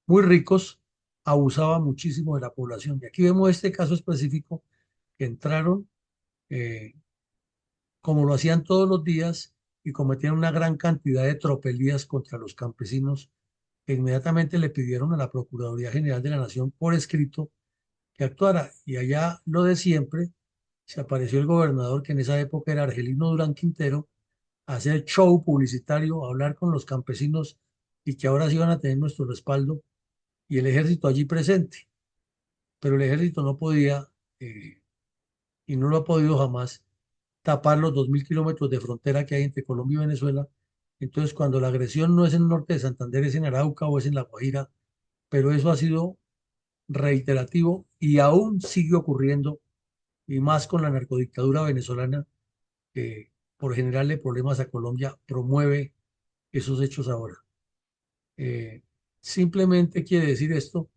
muy ricos, abusaba muchísimo de la población. Y aquí vemos este caso específico que entraron eh, como lo hacían todos los días y cometían una gran cantidad de tropelías contra los campesinos, que inmediatamente le pidieron a la Procuraduría General de la Nación por escrito que actuara. Y allá lo de siempre, se apareció el gobernador, que en esa época era Argelino Durán Quintero, a hacer show publicitario, a hablar con los campesinos y que ahora sí iban a tener nuestro respaldo y el ejército allí presente. Pero el ejército no podía, y no lo ha podido jamás, tapar los 2.000 kilómetros de frontera que hay entre Colombia y Venezuela. Entonces, cuando la agresión no es en el norte de Santander, es en Arauca o es en La Guajira, pero eso ha sido reiterativo y aún sigue ocurriendo, y más con la narcodictadura venezolana, que por generarle problemas a Colombia, promueve esos hechos ahora. Eh, Simplemente quiere decir esto,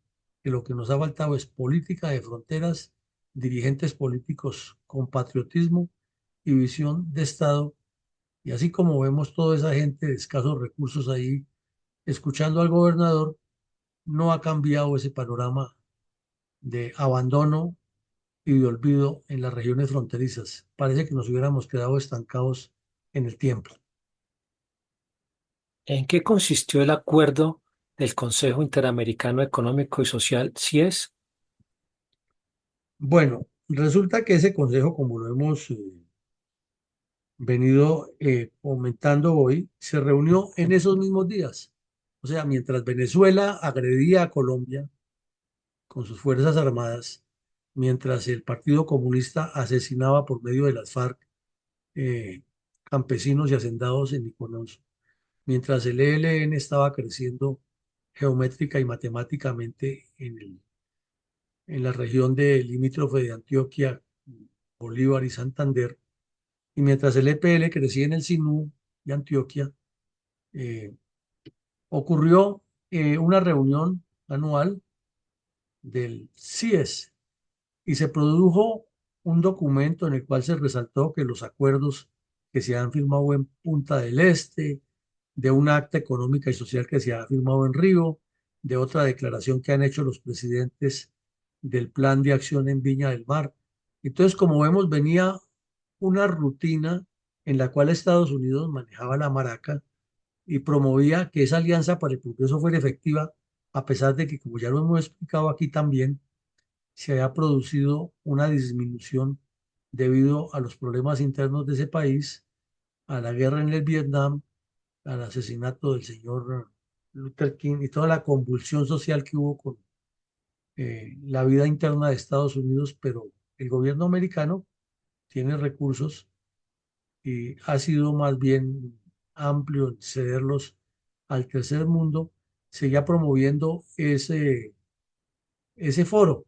que lo que nos ha faltado es política de fronteras, dirigentes políticos con patriotismo y visión de Estado. Y así como vemos toda esa gente de escasos recursos ahí escuchando al gobernador, no ha cambiado ese panorama de abandono y de olvido en las regiones fronterizas. Parece que nos hubiéramos quedado estancados en el tiempo. ¿En qué consistió el acuerdo del Consejo Interamericano Económico y Social, CIES? Bueno, resulta que ese consejo, como lo hemos venido comentando hoy, se reunió en esos mismos días. O sea, mientras Venezuela agredía a Colombia con sus fuerzas armadas, mientras el Partido Comunista asesinaba por medio de las FARC eh, campesinos y hacendados en Niconos, mientras el ELN estaba creciendo geométrica y matemáticamente en la región del limítrofe de Antioquia, Bolívar y Santander, y mientras el EPL crecía en el Sinú y Antioquia, eh, ocurrió una reunión anual del CIES y se produjo un documento en el cual se resaltó que los acuerdos que se han firmado en Punta del Este, de una acta económica y social que se ha firmado en Río, de otra declaración que han hecho los presidentes del Plan de Acción en Viña del Mar. Entonces, como vemos, venía una rutina en la cual Estados Unidos manejaba la maraca y promovía que esa alianza para el progreso fuera efectiva, a pesar de que, como ya lo hemos explicado aquí también, se había producido una disminución debido a los problemas internos de ese país, a la guerra en el Vietnam, al asesinato del señor Luther King y toda la convulsión social que hubo con la vida interna de Estados Unidos, pero el gobierno americano tiene recursos y ha sido más bien amplio en cederlos al tercer mundo, seguía promoviendo ese foro.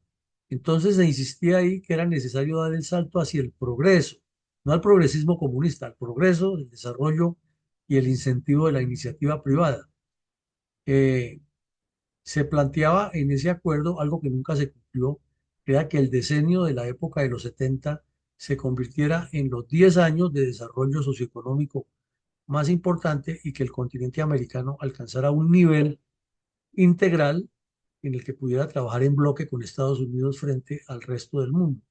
Entonces se insistía ahí que era necesario dar el salto hacia el progreso, no al progresismo comunista, al progreso, el desarrollo y el incentivo de la iniciativa privada. Eh, Se planteaba en ese acuerdo algo que nunca se cumplió, que era que el decenio de la época de los 70 se convirtiera en los 10 años de desarrollo socioeconómico más importante y que el continente americano alcanzara un nivel integral en el que pudiera trabajar en bloque con Estados Unidos frente al resto del mundo.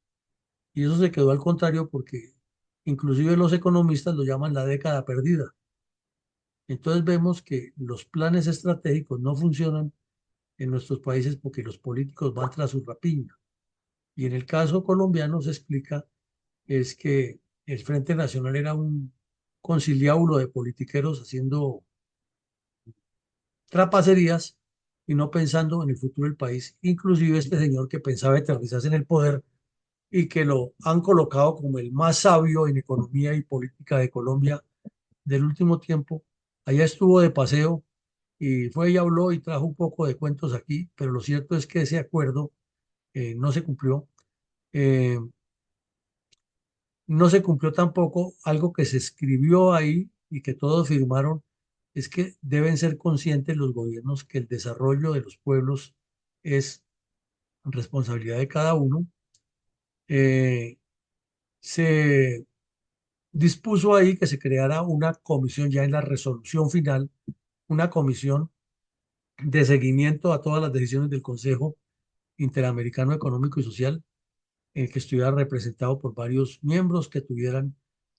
Y eso se quedó al contrario porque inclusive los economistas lo llaman la década perdida. Entonces vemos que los planes estratégicos no funcionan en nuestros países porque los políticos van tras su rapiña. Y en el caso colombiano se explica es que el Frente Nacional era un conciliábulo de politiqueros haciendo trapacerías y no pensando en el futuro del país. Inclusive este señor que pensaba eternizarse en el poder y que lo han colocado como el más sabio en economía y política de Colombia del último tiempo. Allá estuvo de paseo y fue y habló y trajo un poco de cuentos aquí, pero lo cierto es que ese acuerdo no se cumplió. Eh, no se cumplió tampoco algo que se escribió ahí y que todos firmaron, es que deben ser conscientes los gobiernos que el desarrollo de los pueblos es responsabilidad de cada uno. Eh, se dispuso ahí que se creara una comisión ya en la resolución final, una comisión de seguimiento a todas las decisiones del Consejo Interamericano Económico y Social, que estuviera representado por varios miembros que tuvieran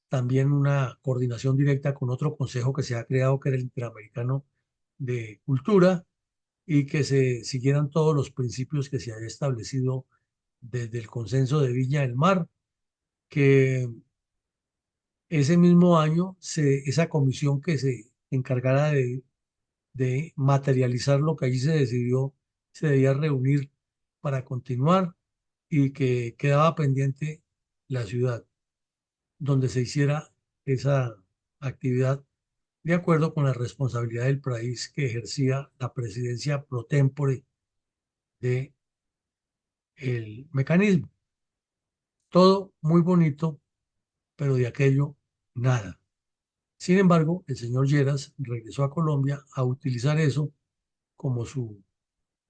también una coordinación directa con otro consejo que se ha creado, que era el Interamericano de Cultura, y que se siguieran todos los principios que se había establecido desde el consenso de Viña del Mar, que ese mismo año esa comisión que se encargara de materializar lo que allí se decidió, se debía reunir para continuar y que quedaba pendiente la ciudad donde se hiciera esa actividad de acuerdo con la responsabilidad del país que ejercía la presidencia pro tempore del mecanismo. Todo muy bonito, pero de aquello nada. Sin embargo, el señor Lleras regresó a Colombia a utilizar eso como su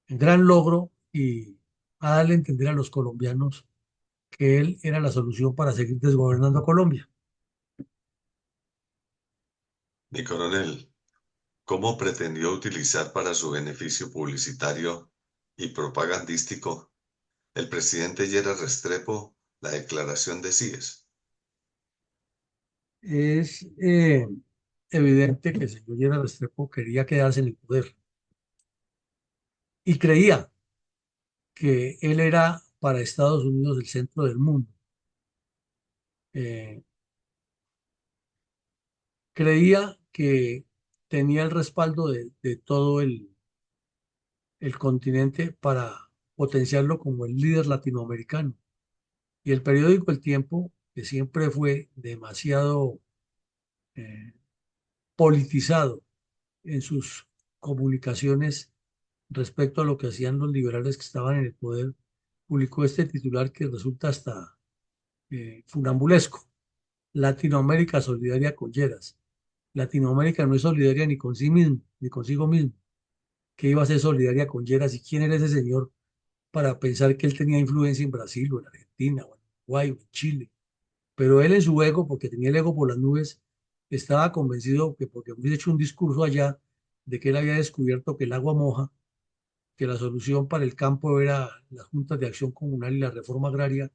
gran logro y a darle a entender a los colombianos que él era la solución para seguir desgobernando a Colombia. Mi coronel, ¿cómo pretendió utilizar para su beneficio publicitario y propagandístico el presidente Lleras Restrepo la declaración de CIES? Es evidente que el señor Lleras Restrepo quería quedarse en el poder y creía que él era para Estados Unidos el centro del mundo. Eh, creía que tenía el respaldo de todo el continente para potenciarlo como el líder latinoamericano. Y el periódico El Tiempo, que siempre fue demasiado eh, politizado en sus comunicaciones respecto a lo que hacían los liberales que estaban en el poder, publicó este titular que resulta hasta funambulesco: Latinoamérica solidaria con Lleras. Latinoamérica no es solidaria ni con sí mismo, ni consigo mismo. ¿Qué iba a ser solidaria con Lleras? ¿Y quién era ese señor para pensar que él tenía influencia en Brasil o en Argentina o en Uruguay o en Chile? Pero él en su ego, porque tenía el ego por las nubes, estaba convencido que porque hubiese hecho un discurso allá de que él había descubierto que el agua moja, que la solución para el campo era las juntas de acción comunal y la reforma agraria,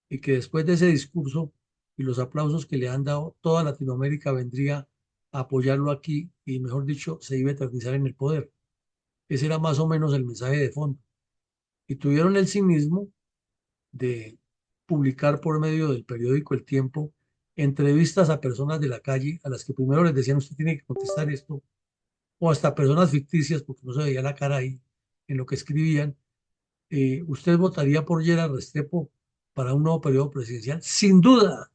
y que después de ese discurso y los aplausos que le han dado, toda Latinoamérica vendría a apoyarlo aquí y, mejor dicho, se iba a eternizar en el poder. Ese era más o menos el mensaje de fondo. Y tuvieron el cinismo de publicar por medio del periódico El Tiempo entrevistas a personas de la calle a las que primero les decían: usted tiene que contestar esto, o hasta personas ficticias porque no se veía la cara ahí en lo que escribían. ¿Usted votaría por Gerard Restrepo para un nuevo periodo presidencial? Sin duda,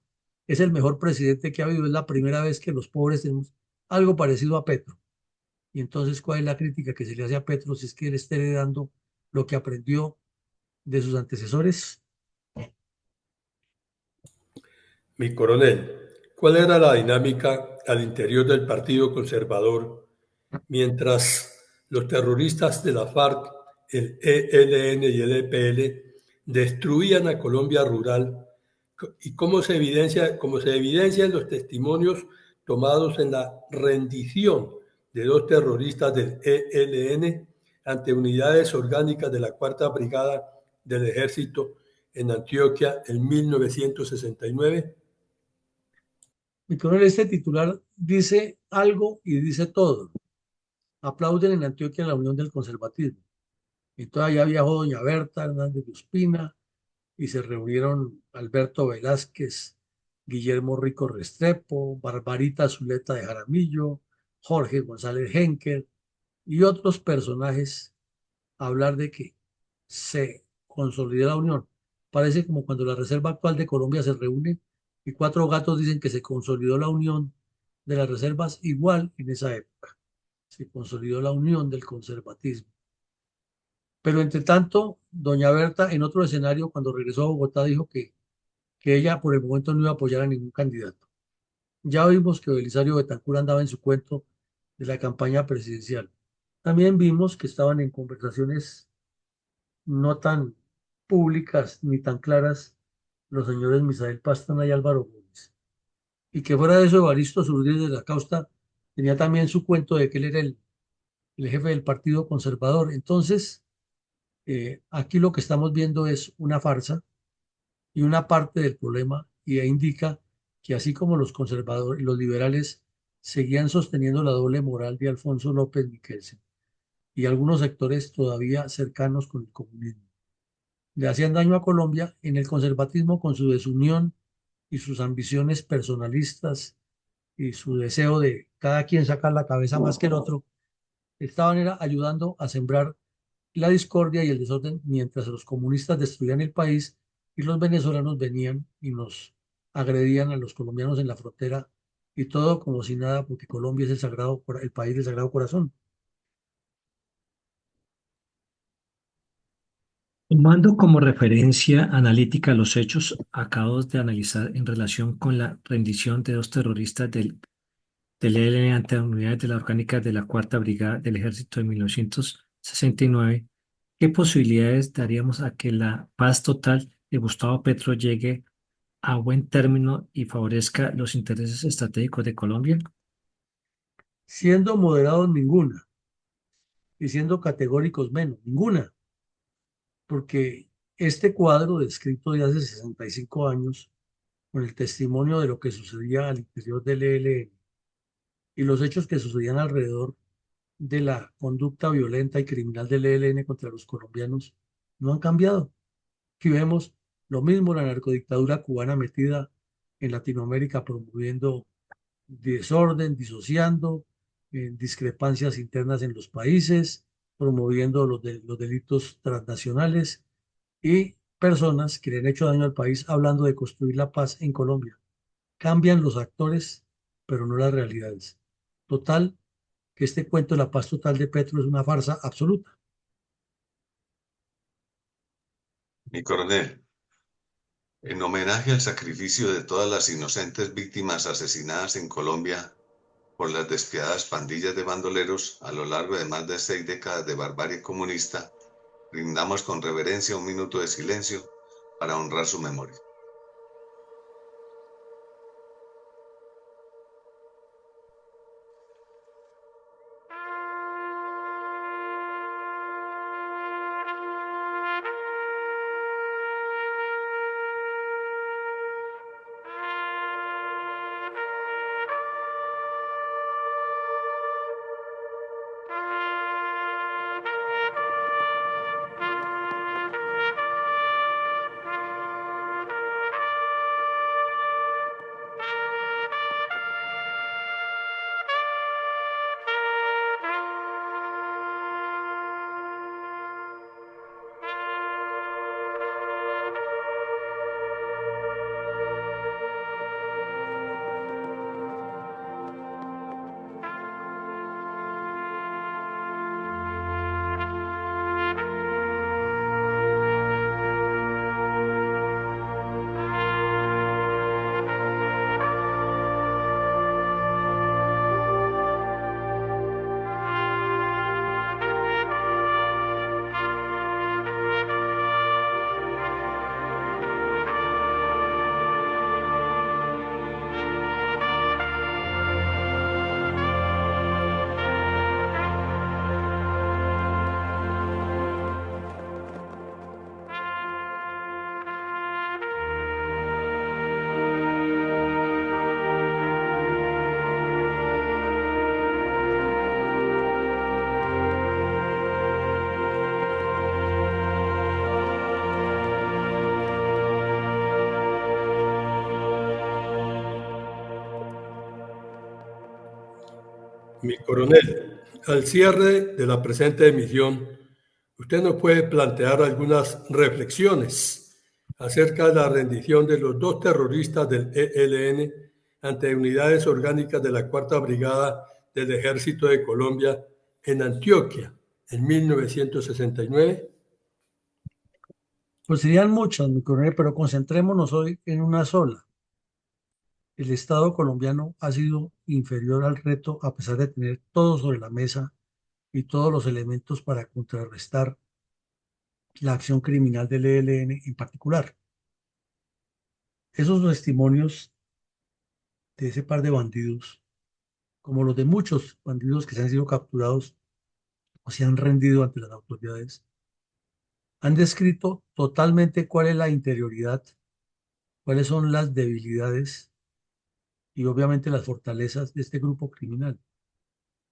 es el mejor presidente que ha habido. Es la primera vez que los pobres tenemos algo parecido a Petro. Y entonces, ¿cuál es la crítica que se le hace a Petro si es que él está heredando lo que aprendió de sus antecesores? Mi coronel, ¿cuál era la dinámica al interior del Partido Conservador mientras los terroristas de la FARC, el ELN y el EPL destruían a Colombia rural, y cómo se evidencia en los testimonios tomados en la rendición de dos terroristas del ELN ante unidades orgánicas de la Cuarta Brigada del Ejército en Antioquia en 1969? Mi coronel, este titular dice algo y dice todo. Aplauden en Antioquia la unión del conservatismo. Entonces allá viajó doña Berta Hernández de Ospina y se reunieron Alberto Velázquez, Guillermo Rico Restrepo, Barbarita Zuleta de Jaramillo, Jorge González Henker y otros personajes a hablar de que se consolidó la unión. Parece como cuando la Reserva actual de Colombia se reúne y cuatro gatos dicen que se consolidó la unión de las reservas, igual en esa época. Se consolidó la unión del conservatismo. Pero entre tanto, doña Berta, en otro escenario, cuando regresó a Bogotá, dijo que ella por el momento no iba a apoyar a ningún candidato. Ya vimos que Belisario Betancur andaba en su cuento de la campaña presidencial. También vimos que estaban en conversaciones no tan públicas ni tan claras los señores Misael Pastrana y Álvaro Gómez. Y que fuera de eso, Evaristo Zurdín de la Causta tenía también su cuento de que él era el jefe del Partido Conservador. Entonces, aquí lo que estamos viendo es una farsa y una parte del problema, y ahí indica que así como los conservadores, los liberales seguían sosteniendo la doble moral de Alfonso López Miquelsen y algunos sectores todavía cercanos con el comunismo le hacían daño a Colombia, en el conservatismo con su desunión y sus ambiciones personalistas y su deseo de cada quien sacar la cabeza más que el otro, estaban era ayudando a sembrar la discordia y el desorden mientras los comunistas destruían el país y los venezolanos venían y nos agredían a los colombianos en la frontera y todo como si nada porque Colombia es el sagrado, el país del Sagrado Corazón. Tomando como referencia analítica los hechos acabados de analizar en relación con la rendición de dos terroristas del ELN ante las unidades de la Orgánica de la Cuarta Brigada del Ejército de 1969, ¿qué posibilidades daríamos a que la paz total de Gustavo Petro llegue a buen término y favorezca los intereses estratégicos de Colombia? Siendo moderados ninguna y siendo categóricos menos, ninguna. Porque este cuadro descrito de hace 65 años, con el testimonio de lo que sucedía al interior del ELN y los hechos que sucedían alrededor de la conducta violenta y criminal del ELN contra los colombianos, no han cambiado. Aquí vemos lo mismo, la narcodictadura cubana metida en Latinoamérica promoviendo desorden, disociando, discrepancias internas en los países, promoviendo los delitos transnacionales y personas que le han hecho daño al país hablando de construir la paz en Colombia. Cambian los actores, pero no las realidades. Total, que este cuento de la paz total de Petro es una farsa absoluta. Mi coronel, en homenaje al sacrificio de todas las inocentes víctimas asesinadas en Colombia por las despiadadas pandillas de bandoleros a lo largo de más de 6 décadas de barbarie comunista, brindamos con reverencia un minuto de silencio para honrar su memoria. Mi coronel, al cierre de la presente emisión, usted nos puede plantear algunas reflexiones acerca de la rendición de los dos terroristas del ELN ante unidades orgánicas de la Cuarta Brigada del Ejército de Colombia en Antioquia en 1969. Pues serían muchas, mi coronel, pero concentrémonos hoy en una sola. El Estado colombiano ha sido inferior al reto a pesar de tener todo sobre la mesa y todos los elementos para contrarrestar la acción criminal del ELN en particular. Esos testimonios de ese par de bandidos, como los de muchos bandidos que se han sido capturados o se han rendido ante las autoridades, han descrito totalmente cuál es la interioridad, cuáles son las debilidades y obviamente las fortalezas de este grupo criminal.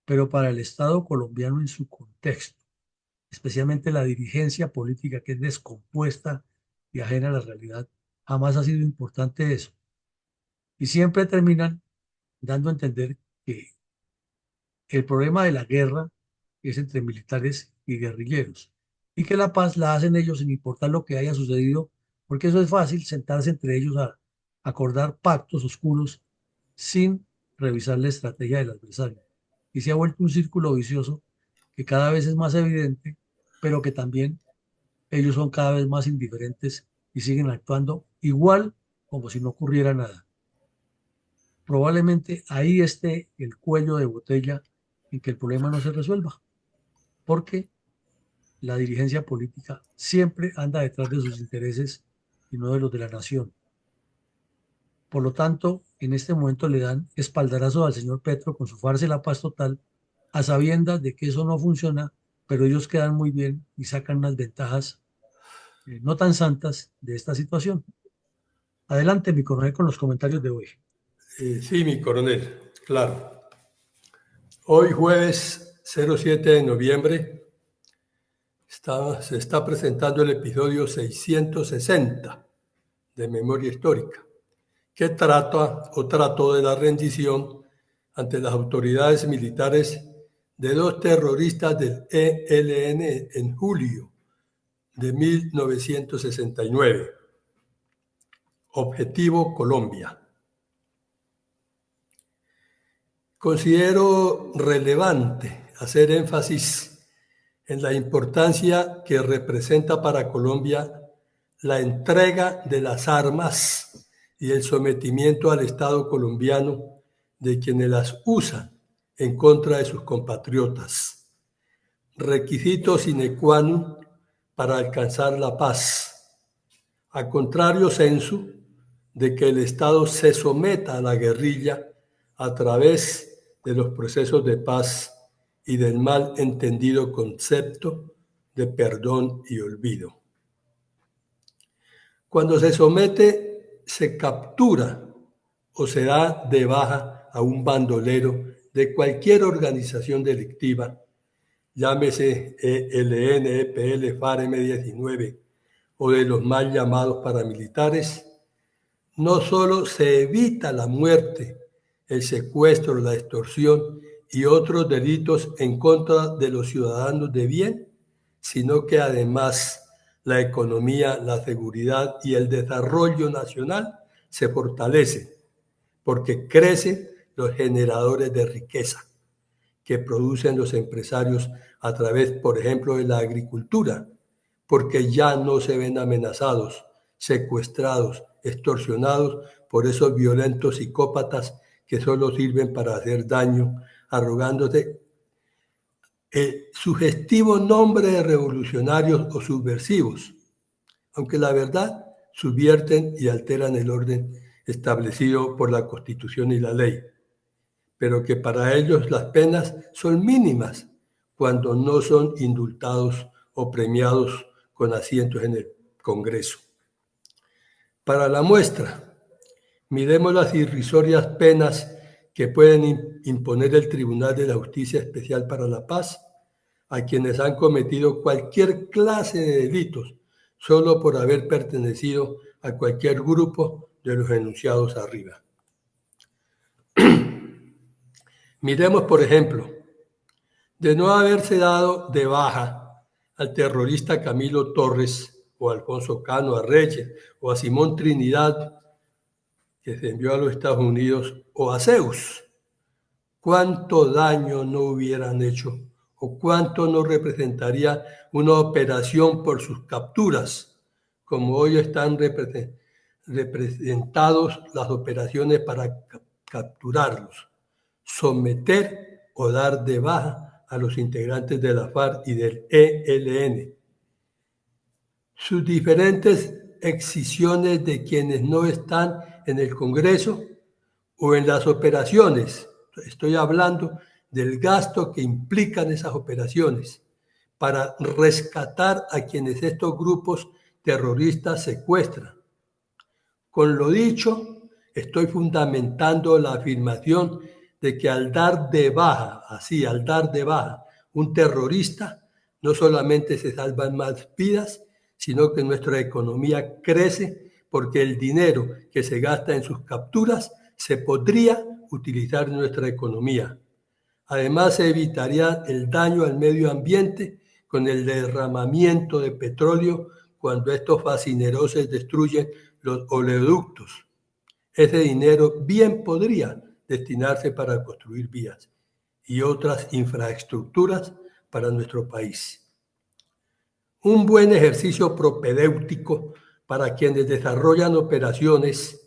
Pero para el Estado colombiano en su contexto, especialmente la dirigencia política que es descompuesta y ajena a la realidad, jamás ha sido importante eso. Y siempre terminan dando a entender que el problema de la guerra es entre militares y guerrilleros y que la paz la hacen ellos sin importar lo que haya sucedido, porque eso es fácil, sentarse entre ellos a acordar pactos oscuros sin revisar la estrategia del adversario. Y se ha vuelto un círculo vicioso que cada vez es más evidente, pero que también ellos son cada vez más indiferentes y siguen actuando igual como si no ocurriera nada. Probablemente ahí esté el cuello de botella en que el problema no se resuelva, porque la dirigencia política siempre anda detrás de sus intereses y no de los de la nación. Por lo tanto, en este momento le dan espaldarazo al señor Petro con su farsa y la paz total, a sabiendas de que eso no funciona, pero ellos quedan muy bien y sacan unas ventajas no tan santas de esta situación. Adelante, mi coronel, con los comentarios de hoy. Sí, mi coronel, claro. Hoy jueves 07 de noviembre se está presentando el episodio 660 de Memoria Histórica, que trató de la rendición ante las autoridades militares de dos terroristas del ELN en julio de 1969. Objetivo Colombia. Considero relevante hacer énfasis en la importancia que representa para Colombia la entrega de las armas y el sometimiento al Estado colombiano de quienes las usan en contra de sus compatriotas. Requisito sine qua non para alcanzar la paz. A contrario sensu de que el Estado se someta a la guerrilla a través de los procesos de paz y del mal entendido concepto de perdón y olvido. Cuando se somete, se captura o se da de baja a un bandolero de cualquier organización delictiva, llámese ELN, EPL, FARC, M19 o de los mal llamados paramilitares, no solo se evita la muerte, el secuestro, la extorsión y otros delitos en contra de los ciudadanos de bien, sino que además la economía, la seguridad y el desarrollo nacional se fortalecen, porque crecen los generadores de riqueza que producen los empresarios a través, por ejemplo, de la agricultura, porque ya no se ven amenazados, secuestrados, extorsionados por esos violentos psicópatas que solo sirven para hacer daño, arrogándose el sugestivo nombre de revolucionarios o subversivos, aunque la verdad subvierten y alteran el orden establecido por la Constitución y la ley, pero que para ellos las penas son mínimas cuando no son indultados o premiados con asientos en el Congreso. Para la muestra, miremos las irrisorias penas que pueden imponer el Tribunal de la Justicia Especial para la Paz a quienes han cometido cualquier clase de delitos solo por haber pertenecido a cualquier grupo de los enunciados arriba. Miremos, por ejemplo, de no haberse dado de baja al terrorista Camilo Torres o a Alfonso Cano, a Reyes o a Simón Trinidad, que se envió a los Estados Unidos, o a Zeus, ¿cuánto daño no hubieran hecho o cuánto no representaría una operación por sus capturas, como hoy están representados las operaciones para capturarlos, someter o dar de baja a los integrantes de la FARC y del ELN? Sus diferentes excisiones de quienes no están en el Congreso o en las operaciones. Estoy hablando del gasto que implican esas operaciones para rescatar a quienes estos grupos terroristas secuestran. Con lo dicho, estoy fundamentando la afirmación de que al dar de baja un terrorista, no solamente se salvan más vidas, sino que nuestra economía crece porque el dinero que se gasta en sus capturas se podría utilizar en nuestra economía. Además, se evitaría el daño al medio ambiente con el derramamiento de petróleo cuando estos fascinerosos destruyen los oleoductos. Ese dinero bien podría destinarse para construir vías y otras infraestructuras para nuestro país. Un buen ejercicio propedéutico para quienes desarrollan operaciones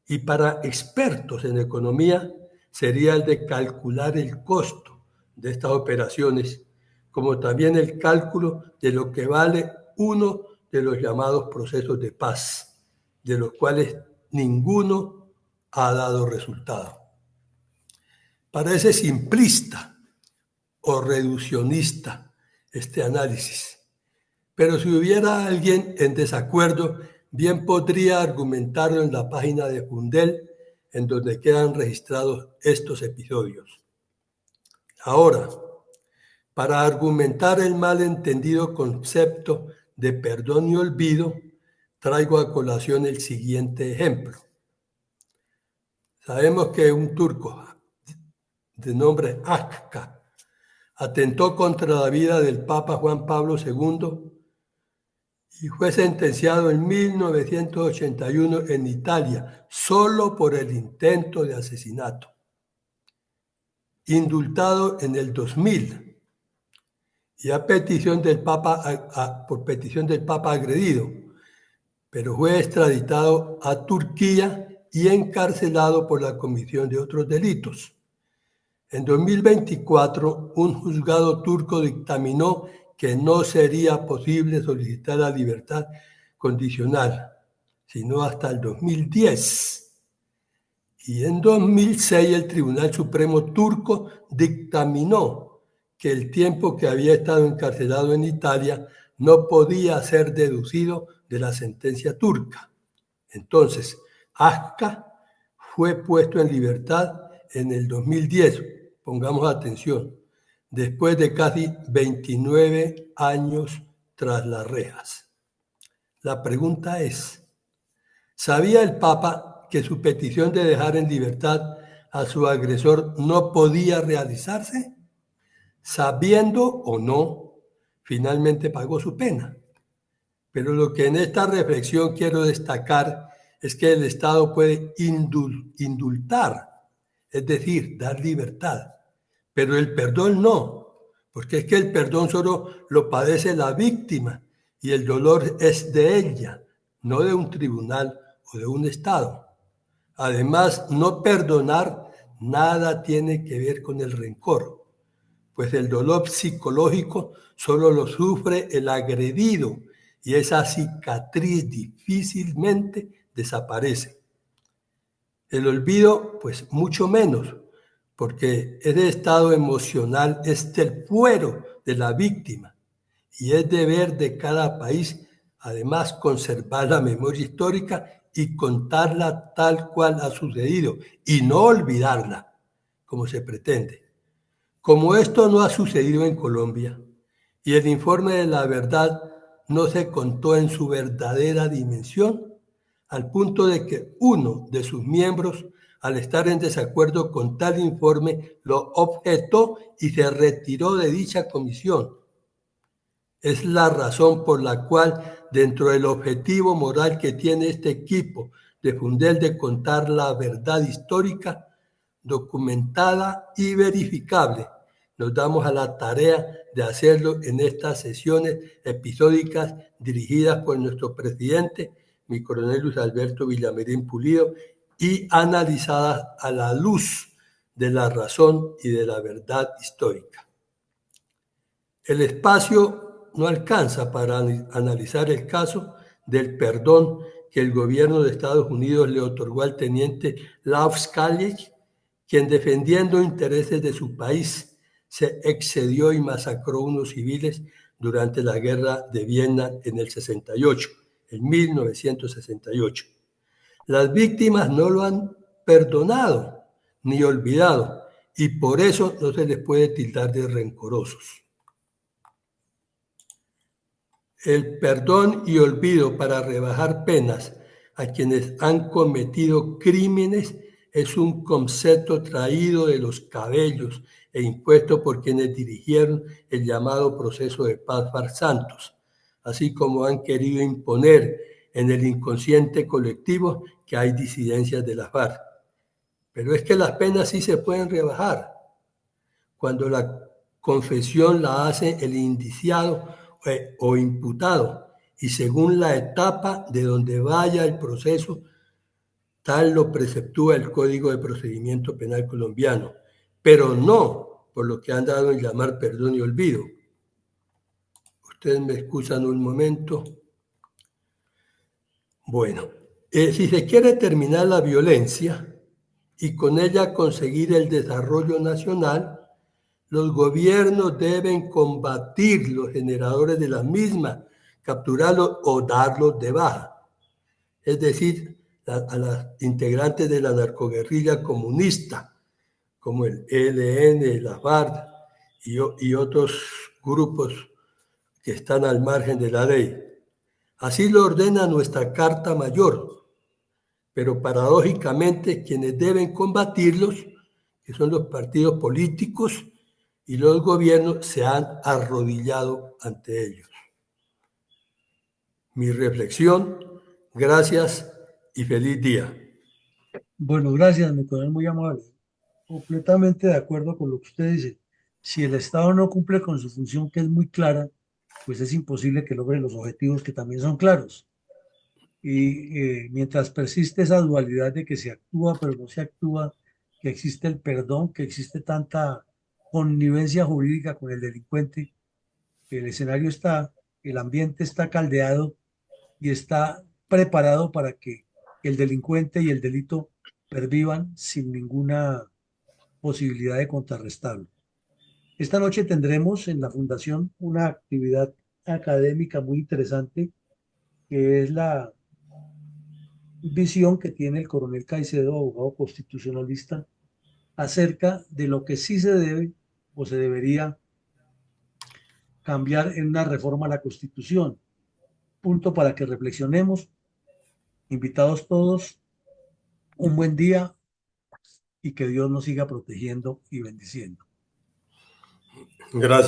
y para expertos en economía sería el de calcular el costo de estas operaciones, como también el cálculo de lo que vale uno de los llamados procesos de paz, de los cuales ninguno ha dado resultado. Parece simplista o reduccionista este análisis, pero si hubiera alguien en desacuerdo, bien podría argumentarlo en la página de Fundel, en donde quedan registrados estos episodios. Ahora, para argumentar el malentendido concepto de perdón y olvido, traigo a colación el siguiente ejemplo. Sabemos que un turco de nombre Akka atentó contra la vida del Papa Juan Pablo II y fue sentenciado en 1981 en Italia solo por el intento de asesinato. Indultado en el 2000 y por petición del Papa agredido, pero fue extraditado a Turquía y encarcelado por la comisión de otros delitos. En 2024, un juzgado turco dictaminó que no sería posible solicitar la libertad condicional, sino hasta el 2010. Y en 2006 el Tribunal Supremo turco dictaminó que el tiempo que había estado encarcelado en Italia no podía ser deducido de la sentencia turca. Entonces, Akka fue puesto en libertad en el 2010. Pongamos atención, después de casi 29 años tras las rejas. La pregunta es, ¿sabía el Papa que su petición de dejar en libertad a su agresor no podía realizarse? Sabiendo o no, finalmente pagó su pena. Pero lo que en esta reflexión quiero destacar es que el Estado puede indultar, es decir, dar libertad, pero el perdón no, porque es que el perdón solo lo padece la víctima y el dolor es de ella, no de un tribunal o de un Estado. Además, no perdonar nada tiene que ver con el rencor, pues el dolor psicológico solo lo sufre el agredido y esa cicatriz difícilmente desaparece. El olvido, pues mucho menos, porque ese estado emocional es el fuero de la víctima y es deber de cada país, además, conservar la memoria histórica y contarla tal cual ha sucedido y no olvidarla, como se pretende. Como esto no ha sucedido en Colombia y el informe de la verdad no se contó en su verdadera dimensión, al punto de que uno de sus miembros al estar en desacuerdo con tal informe, lo objetó y se retiró de dicha comisión. Es la razón por la cual, dentro del objetivo moral que tiene este equipo de Fundel de contar la verdad histórica, documentada y verificable, nos damos a la tarea de hacerlo en estas sesiones episódicas dirigidas por nuestro presidente, mi coronel Luis Alberto Villamarín Pulido, y analizadas a la luz de la razón y de la verdad histórica. El espacio no alcanza para analizar el caso del perdón que el gobierno de Estados Unidos le otorgó al teniente Laufskallig, quien defendiendo intereses de su país se excedió y masacró unos civiles durante la guerra de Vietnam en el 68, en 1968. Las víctimas no lo han perdonado ni olvidado y por eso no se les puede tildar de rencorosos. El perdón y olvido para rebajar penas a quienes han cometido crímenes es un concepto traído de los cabellos e impuesto por quienes dirigieron el llamado proceso de paz farsantos, así como han querido imponer en el inconsciente colectivo que hay disidencias de la FARC. Pero es que las penas sí se pueden rebajar cuando la confesión la hace el indiciado o imputado y según la etapa de donde vaya el proceso, tal lo preceptúa el Código de Procedimiento Penal colombiano, pero no por lo que han dado en llamar perdón y olvido. Ustedes me excusan un momento. Bueno, si se quiere terminar la violencia y con ella conseguir el desarrollo nacional, los gobiernos deben combatir los generadores de la misma, capturarlos o darlos de baja. Es decir, a las integrantes de la narcoguerrilla comunista, como el ELN, la FARC y otros grupos que están al margen de la ley. Así lo ordena nuestra Carta Mayor, pero paradójicamente quienes deben combatirlos, que son los partidos políticos, y los gobiernos se han arrodillado ante ellos. Mi reflexión, gracias y feliz día. Bueno, gracias, mi coronel, muy amable. Completamente de acuerdo con lo que usted dice. Si el Estado no cumple con su función, que es muy clara, pues es imposible que logre los objetivos que también son claros. Y mientras persiste esa dualidad de que se actúa pero no se actúa, que existe el perdón, que existe tanta connivencia jurídica con el delincuente, el escenario está, el ambiente está caldeado y está preparado para que el delincuente y el delito pervivan sin ninguna posibilidad de contrarrestarlo. Esta noche tendremos en la Fundación una actividad académica muy interesante, que es la visión que tiene el coronel Caicedo, abogado constitucionalista, acerca de lo que sí se debe o se debería cambiar en una reforma a la Constitución. Punto para que reflexionemos. Invitados todos, un buen día y que Dios nos siga protegiendo y bendiciendo. Gracias.